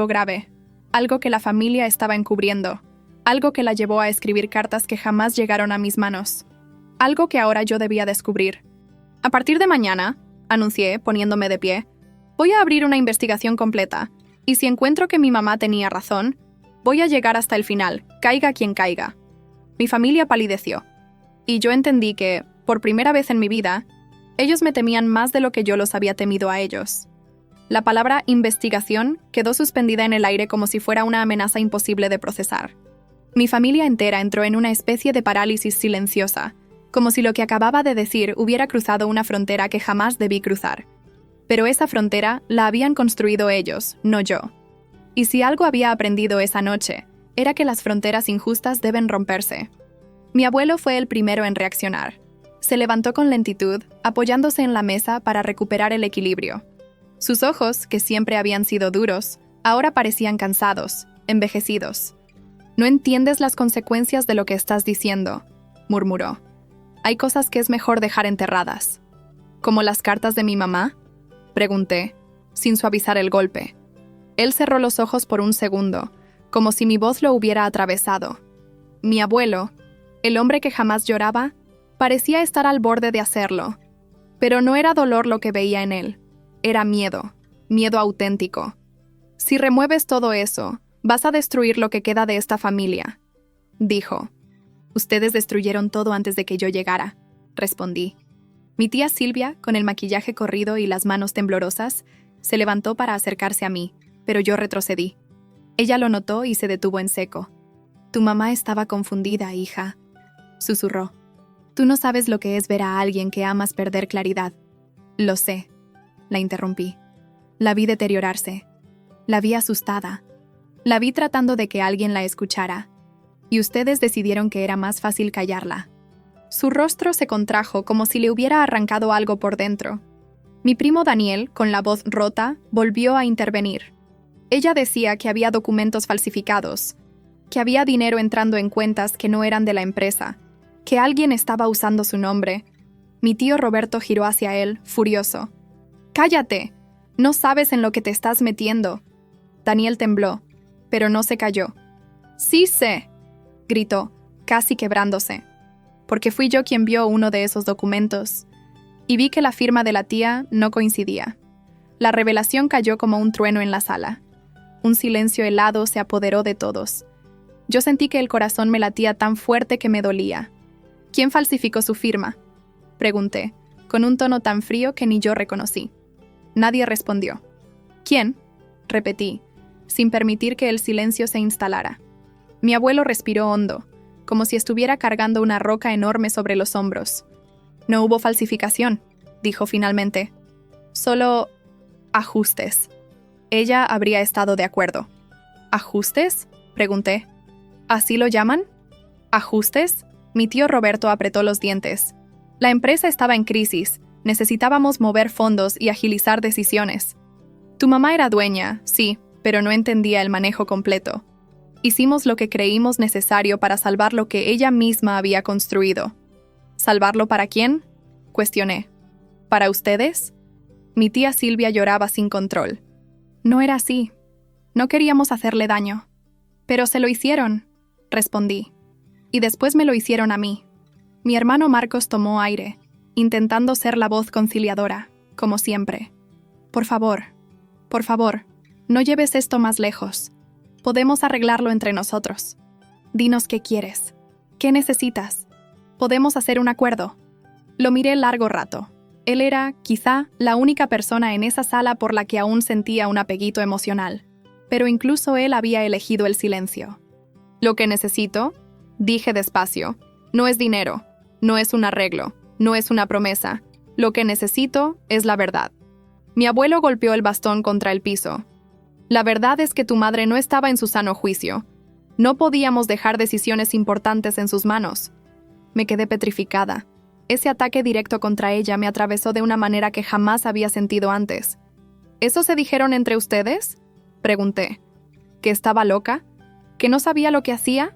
grave, algo que la familia estaba encubriendo, algo que la llevó a escribir cartas que jamás llegaron a mis manos, algo que ahora yo debía descubrir. A partir de mañana, anuncié, poniéndome de pie, voy a abrir una investigación completa, y si encuentro que mi mamá tenía razón, voy a llegar hasta el final, caiga quien caiga. Mi familia palideció, y yo entendí que, por primera vez en mi vida, ellos me temían más de lo que yo los había temido a ellos. La palabra investigación quedó suspendida en el aire como si fuera una amenaza imposible de procesar. Mi familia entera entró en una especie de parálisis silenciosa, como si lo que acababa de decir hubiera cruzado una frontera que jamás debí cruzar. Pero esa frontera la habían construido ellos, no yo. Y si algo había aprendido esa noche, era que las fronteras injustas deben romperse. Mi abuelo fue el primero en reaccionar. Se levantó con lentitud, apoyándose en la mesa para recuperar el equilibrio. Sus ojos, que siempre habían sido duros, ahora parecían cansados, envejecidos. «No entiendes las consecuencias de lo que estás diciendo», murmuró. «Hay cosas que es mejor dejar enterradas». «¿Como las cartas de mi mamá?», pregunté, sin suavizar el golpe. Él cerró los ojos por un segundo, como si mi voz lo hubiera atravesado. Mi abuelo, el hombre que jamás lloraba, parecía estar al borde de hacerlo. Pero no era dolor lo que veía en él. Era miedo, miedo auténtico. «Si remueves todo eso, vas a destruir lo que queda de esta familia», dijo. «Ustedes destruyeron todo antes de que yo llegara», respondí. Mi tía Silvia, con el maquillaje corrido y las manos temblorosas, se levantó para acercarse a mí, pero yo retrocedí. Ella lo notó y se detuvo en seco. «Tu mamá estaba confundida, hija», susurró. «Tú no sabes lo que es ver a alguien que amas perder claridad». «Lo sé», la interrumpí. La vi deteriorarse. La vi asustada. La vi tratando de que alguien la escuchara. Y ustedes decidieron que era más fácil callarla». Su rostro se contrajo como si le hubiera arrancado algo por dentro. Mi primo Daniel, con la voz rota, volvió a intervenir. Ella decía que había documentos falsificados, que había dinero entrando en cuentas que no eran de la empresa, que alguien estaba usando su nombre. Mi tío Roberto giró hacia él, furioso. ¡Cállate! No sabes en lo que te estás metiendo. Daniel tembló, pero no se calló. ¡Sí sé!, gritó, casi quebrándose. Porque fui yo quien vio uno de esos documentos, y vi que la firma de la tía no coincidía. La revelación cayó como un trueno en la sala. Un silencio helado se apoderó de todos. Yo sentí que el corazón me latía tan fuerte que me dolía. ¿Quién falsificó su firma?, pregunté, con un tono tan frío que ni yo reconocí. Nadie respondió. ¿Quién?, repetí, sin permitir que el silencio se instalara. Mi abuelo respiró hondo, como si estuviera cargando una roca enorme sobre los hombros. No hubo falsificación, dijo finalmente. Solo ajustes. Ella habría estado de acuerdo. ¿Ajustes?, pregunté. ¿Así lo llaman? ¿Ajustes? Mi tío Roberto apretó los dientes. La empresa estaba en crisis. Necesitábamos mover fondos y agilizar decisiones. Tu mamá era dueña, sí, pero no entendía el manejo completo. Hicimos lo que creímos necesario para salvar lo que ella misma había construido. ¿Salvarlo para quién?, cuestioné. ¿Para ustedes? Mi tía Silvia lloraba sin control. No era así. No queríamos hacerle daño. Pero se lo hicieron, respondí. Y después me lo hicieron a mí. Mi hermano Marcos tomó aire, intentando ser la voz conciliadora, como siempre. Por favor, no lleves esto más lejos. Podemos arreglarlo entre nosotros. Dinos qué quieres. ¿Qué necesitas? Podemos hacer un acuerdo. Lo miré largo rato. Él era, quizá, la única persona en esa sala por la que aún sentía un apeguito emocional. Pero incluso él había elegido el silencio. Lo que necesito, dije despacio, no es dinero, no es un arreglo, no es una promesa. Lo que necesito es la verdad. Mi abuelo golpeó el bastón contra el piso. La verdad es que tu madre no estaba en su sano juicio. No podíamos dejar decisiones importantes en sus manos. Me quedé petrificada. Ese ataque directo contra ella me atravesó de una manera que jamás había sentido antes. ¿Eso se dijeron entre ustedes?, pregunté. ¿Que estaba loca? ¿Que no sabía lo que hacía?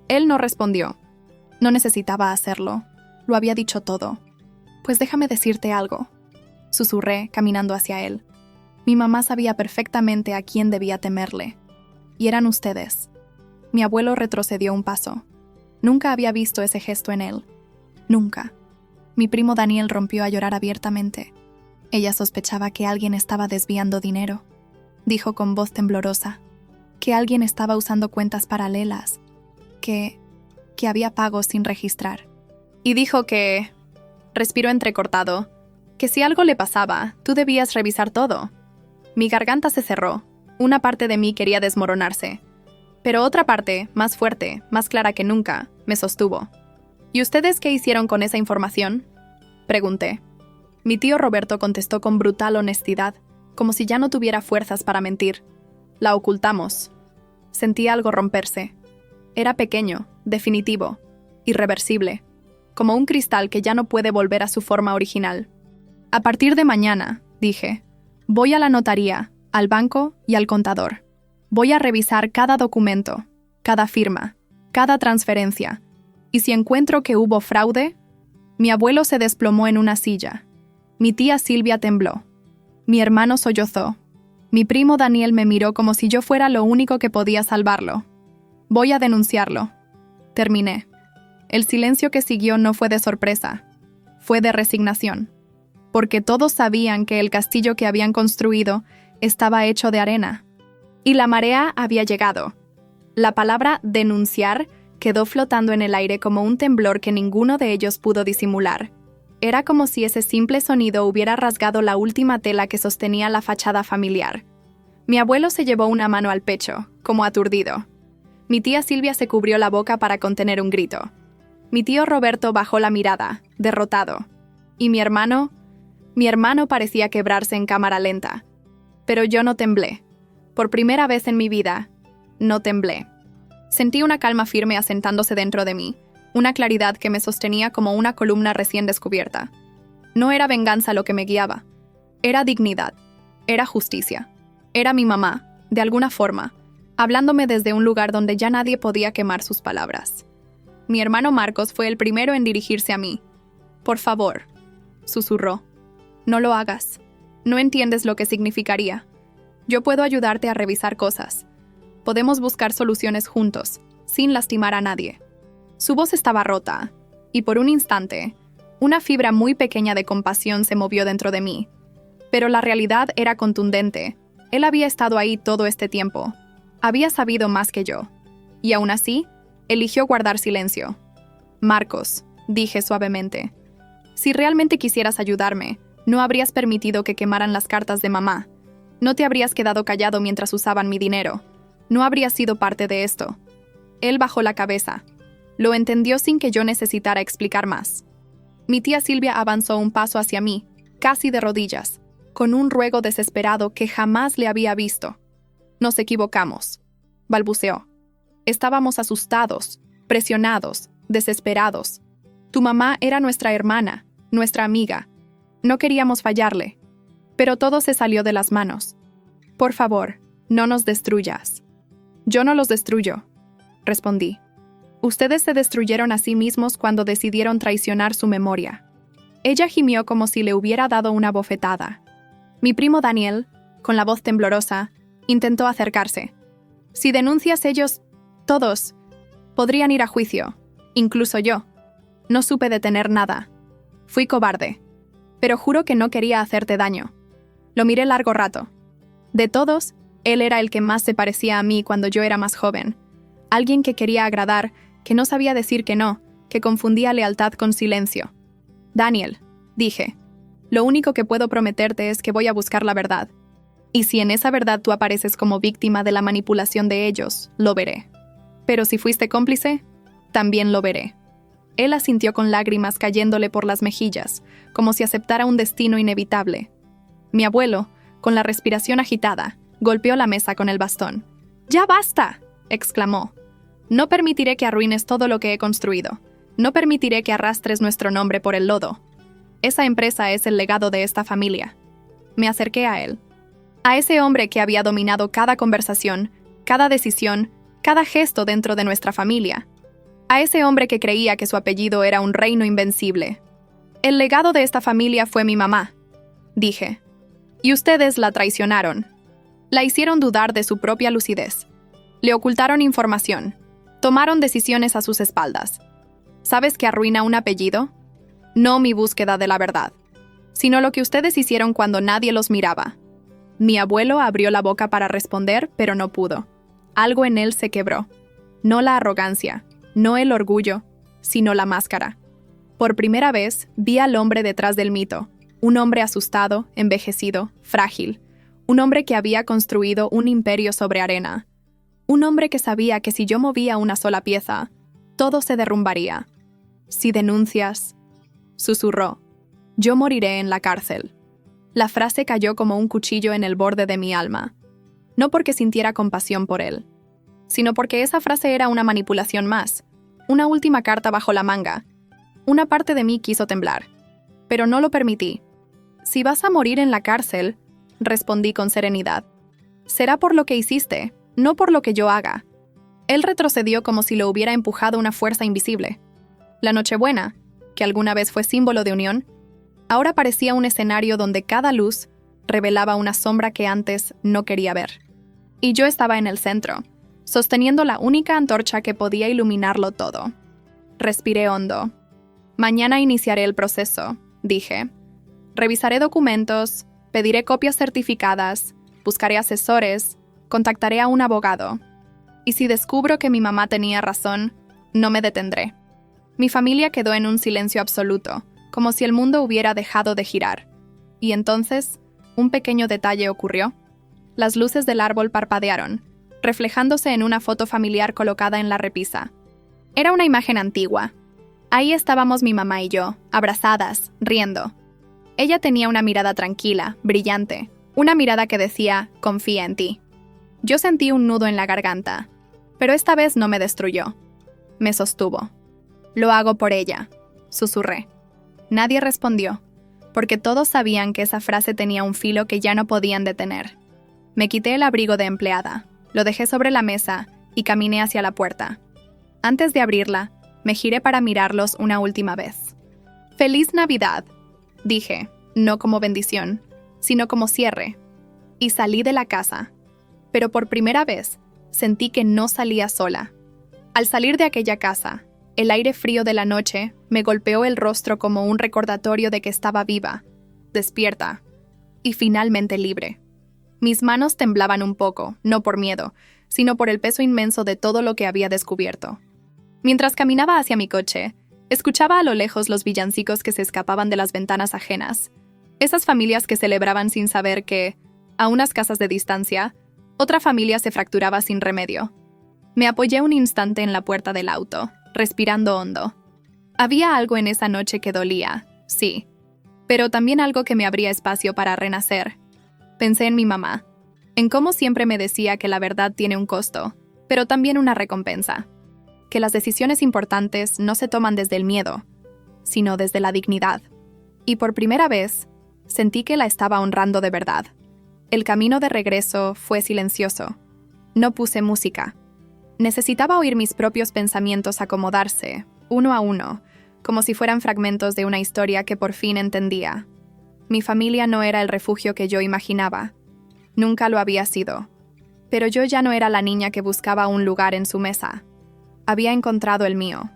Él no respondió. No necesitaba hacerlo. Lo había dicho todo. Pues déjame decirte algo, susurré, caminando hacia él. Mi mamá sabía perfectamente a quién debía temerle. Y eran ustedes. Mi abuelo retrocedió un paso. Nunca había visto ese gesto en él. Nunca. Mi primo Daniel rompió a llorar abiertamente. Ella sospechaba que alguien estaba desviando dinero. Dijo con voz temblorosa. Que alguien estaba usando cuentas paralelas. Que había pagos sin registrar. Y dijo que... respiró entrecortado. Que si algo le pasaba, tú debías revisar todo. Mi garganta se cerró. Una parte de mí quería desmoronarse. Pero otra parte, más fuerte, más clara que nunca, me sostuvo. ¿Y ustedes qué hicieron con esa información?, pregunté. Mi tío Roberto contestó con brutal honestidad, como si ya no tuviera fuerzas para mentir. La ocultamos. Sentí algo romperse. Era pequeño, definitivo, irreversible, como un cristal que ya no puede volver a su forma original. A partir de mañana, dije, voy a la notaría, al banco y al contador. Voy a revisar cada documento, cada firma, cada transferencia. Y si encuentro que hubo fraude... Mi abuelo se desplomó en una silla. Mi tía Silvia tembló. Mi hermano sollozó. Mi primo Daniel me miró como si yo fuera lo único que podía salvarlo. Voy a denunciarlo. Terminé. El silencio que siguió no fue de sorpresa. Fue de resignación. Porque todos sabían que el castillo que habían construido estaba hecho de arena. Y la marea había llegado. La palabra denunciar quedó flotando en el aire como un temblor que ninguno de ellos pudo disimular. Era como si ese simple sonido hubiera rasgado la última tela que sostenía la fachada familiar. Mi abuelo se llevó una mano al pecho, como aturdido. Mi tía Silvia se cubrió la boca para contener un grito. Mi tío Roberto bajó la mirada, derrotado. Y mi hermano parecía quebrarse en cámara lenta. Pero yo no temblé. Por primera vez en mi vida, no temblé. Sentí una calma firme asentándose dentro de mí, una claridad que me sostenía como una columna recién descubierta. No era venganza lo que me guiaba. Era dignidad. Era justicia. Era mi mamá, de alguna forma, hablándome desde un lugar donde ya nadie podía quemar sus palabras. Mi hermano Marcos fue el primero en dirigirse a mí. «Por favor», susurró. «No lo hagas. No entiendes lo que significaría. Yo puedo ayudarte a revisar cosas. Podemos buscar soluciones juntos, sin lastimar a nadie. Su voz estaba rota, y por un instante, una fibra muy pequeña de compasión se movió dentro de mí. Pero la realidad era contundente. Él había estado ahí todo este tiempo. Había sabido más que yo. Y aún así, eligió guardar silencio. Marcos, dije suavemente, si realmente quisieras ayudarme, no habrías permitido que quemaran las cartas de mamá. No te habrías quedado callado mientras usaban mi dinero. No habrías sido parte de esto. Él bajó la cabeza. Lo entendió sin que yo necesitara explicar más. Mi tía Silvia avanzó un paso hacia mí, casi de rodillas, con un ruego desesperado que jamás le había visto. Nos equivocamos, balbuceó. Estábamos asustados, presionados, desesperados. Tu mamá era nuestra hermana, nuestra amiga. No queríamos fallarle. Pero todo se salió de las manos. Por favor, no nos destruyas. Yo no los destruyo, respondí. Ustedes se destruyeron a sí mismos cuando decidieron traicionar su memoria. Ella gimió como si le hubiera dado una bofetada. Mi primo Daniel, con la voz temblorosa, intentó acercarse. Si denuncias ellos, todos, podrían ir a juicio, incluso yo. No supe detener nada. Fui cobarde. Pero juro que no quería hacerte daño. Lo miré largo rato. De todos, él era el que más se parecía a mí cuando yo era más joven. Alguien que quería agradar, que no sabía decir que no, que confundía lealtad con silencio. Daniel, dije, lo único que puedo prometerte es que voy a buscar la verdad. Y si en esa verdad tú apareces como víctima de la manipulación de ellos, lo veré. Pero si fuiste cómplice, también lo veré. Él asintió con lágrimas cayéndole por las mejillas, como si aceptara un destino inevitable. Mi abuelo, con la respiración agitada, golpeó la mesa con el bastón. ¡Ya basta!, exclamó. No permitiré que arruines todo lo que he construido. No permitiré que arrastres nuestro nombre por el lodo. Esa empresa es el legado de esta familia. Me acerqué a él. A ese hombre que había dominado cada conversación, cada decisión, cada gesto dentro de nuestra familia. A ese hombre que creía que su apellido era un reino invencible. El legado de esta familia fue mi mamá, dije. Y ustedes la traicionaron. La hicieron dudar de su propia lucidez. Le ocultaron información. Tomaron decisiones a sus espaldas. ¿Sabes qué arruina un apellido? No mi búsqueda de la verdad, sino lo que ustedes hicieron cuando nadie los miraba. Mi abuelo abrió la boca para responder, pero no pudo. Algo en él se quebró. No la arrogancia, no el orgullo, sino la máscara. Por primera vez, vi al hombre detrás del mito. Un hombre asustado, envejecido, frágil. Un hombre que había construido un imperio sobre arena. Un hombre que sabía que si yo movía una sola pieza, todo se derrumbaría. Si denuncias, susurró, yo moriré en la cárcel. La frase cayó como un cuchillo en el borde de mi alma. No porque sintiera compasión por él, sino porque esa frase era una manipulación más, una última carta bajo la manga. Una parte de mí quiso temblar, pero no lo permití. Si vas a morir en la cárcel, respondí con serenidad, será por lo que hiciste, no por lo que yo haga. Él retrocedió como si lo hubiera empujado una fuerza invisible. La Nochebuena, que alguna vez fue símbolo de unión, ahora parecía un escenario donde cada luz revelaba una sombra que antes no quería ver. Y yo estaba en el centro, sosteniendo la única antorcha que podía iluminarlo todo. Respiré hondo. Mañana iniciaré el proceso, dije. Revisaré documentos, pediré copias certificadas, buscaré asesores, contactaré a un abogado. Y si descubro que mi mamá tenía razón, no me detendré. Mi familia quedó en un silencio absoluto, como si el mundo hubiera dejado de girar. Y entonces, un pequeño detalle ocurrió. Las luces del árbol parpadearon, reflejándose en una foto familiar colocada en la repisa. Era una imagen antigua. Ahí estábamos mi mamá y yo, abrazadas, riendo. Ella tenía una mirada tranquila, brillante, una mirada que decía, confía en ti. Yo sentí un nudo en la garganta, pero esta vez no me destruyó. Me sostuvo. Lo hago por ella, susurré. Nadie respondió, porque todos sabían que esa frase tenía un filo que ya no podían detener. Me quité el abrigo de empleada, lo dejé sobre la mesa y caminé hacia la puerta. Antes de abrirla, me giré para mirarlos una última vez. ¡Feliz Navidad!, dije, no como bendición, sino como cierre. Y salí de la casa. Pero por primera vez, sentí que no salía sola. Al salir de aquella casa, el aire frío de la noche me golpeó el rostro como un recordatorio de que estaba viva, despierta y finalmente libre. Mis manos temblaban un poco, no por miedo, sino por el peso inmenso de todo lo que había descubierto. Mientras caminaba hacia mi coche, escuchaba a lo lejos los villancicos que se escapaban de las ventanas ajenas. Esas familias que celebraban sin saber que, a unas casas de distancia, otra familia se fracturaba sin remedio. Me apoyé un instante en la puerta del auto, respirando hondo. Había algo en esa noche que dolía, sí, pero también algo que me abría espacio para renacer. Pensé en mi mamá, en cómo siempre me decía que la verdad tiene un costo, pero también una recompensa. Que las decisiones importantes no se toman desde el miedo, sino desde la dignidad. Y por primera vez, sentí que la estaba honrando de verdad. El camino de regreso fue silencioso. No puse música. Necesitaba oír mis propios pensamientos acomodarse, uno a uno, como si fueran fragmentos de una historia que por fin entendía. Mi familia no era el refugio que yo imaginaba. Nunca lo había sido. Pero yo ya no era la niña que buscaba un lugar en su mesa. Había encontrado el mío.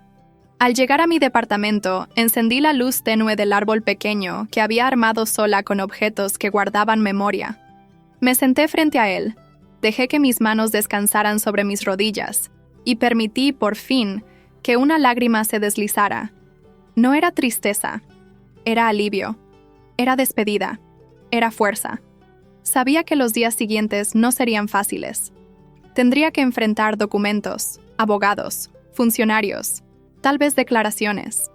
Al llegar a mi departamento, encendí la luz tenue del árbol pequeño que había armado sola con objetos que guardaban memoria. Me senté frente a él. Dejé que mis manos descansaran sobre mis rodillas y permití, por fin, que una lágrima se deslizara. No era tristeza, era alivio, era despedida, era fuerza. Sabía que los días siguientes no serían fáciles. Tendría que enfrentar documentos, abogados, funcionarios, tal vez declaraciones.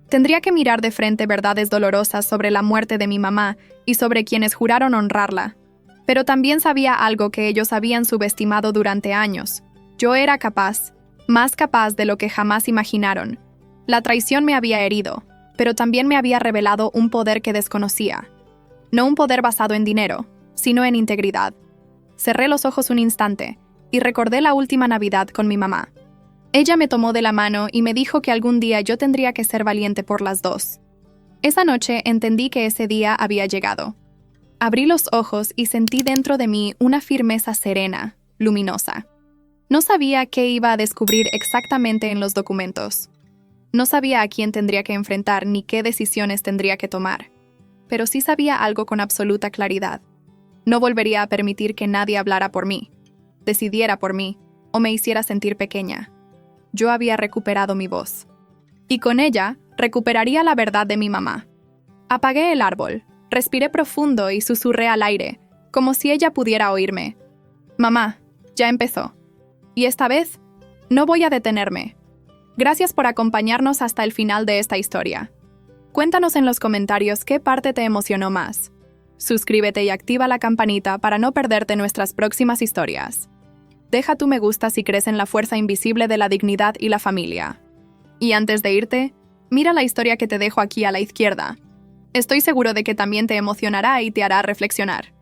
Tendría que mirar de frente verdades dolorosas sobre la muerte de mi mamá y sobre quienes juraron honrarla. Pero también sabía algo que ellos habían subestimado durante años. Yo era capaz, más capaz de lo que jamás imaginaron. La traición me había herido, pero también me había revelado un poder que desconocía. No un poder basado en dinero, sino en integridad. Cerré los ojos un instante y recordé la última Navidad con mi mamá. Ella me tomó de la mano y me dijo que algún día yo tendría que ser valiente por las dos. Esa noche entendí que ese día había llegado. Abrí los ojos y sentí dentro de mí una firmeza serena, luminosa. No sabía qué iba a descubrir exactamente en los documentos. No sabía a quién tendría que enfrentar ni qué decisiones tendría que tomar. Pero sí sabía algo con absoluta claridad. No volvería a permitir que nadie hablara por mí, decidiera por mí o me hiciera sentir pequeña. Yo había recuperado mi voz. Y con ella, recuperaría la verdad de mi mamá. Apagué el árbol, respiré profundo y susurré al aire, como si ella pudiera oírme. Mamá, ya empezó. Y esta vez, no voy a detenerme. Gracias por acompañarnos hasta el final de esta historia. Cuéntanos en los comentarios qué parte te emocionó más. Suscríbete y activa la campanita para no perderte nuestras próximas historias. Deja tu me gusta si crees en la fuerza invisible de la dignidad y la familia. Y antes de irte, mira la historia que te dejo aquí a la izquierda. Estoy seguro de que también te emocionará y te hará reflexionar.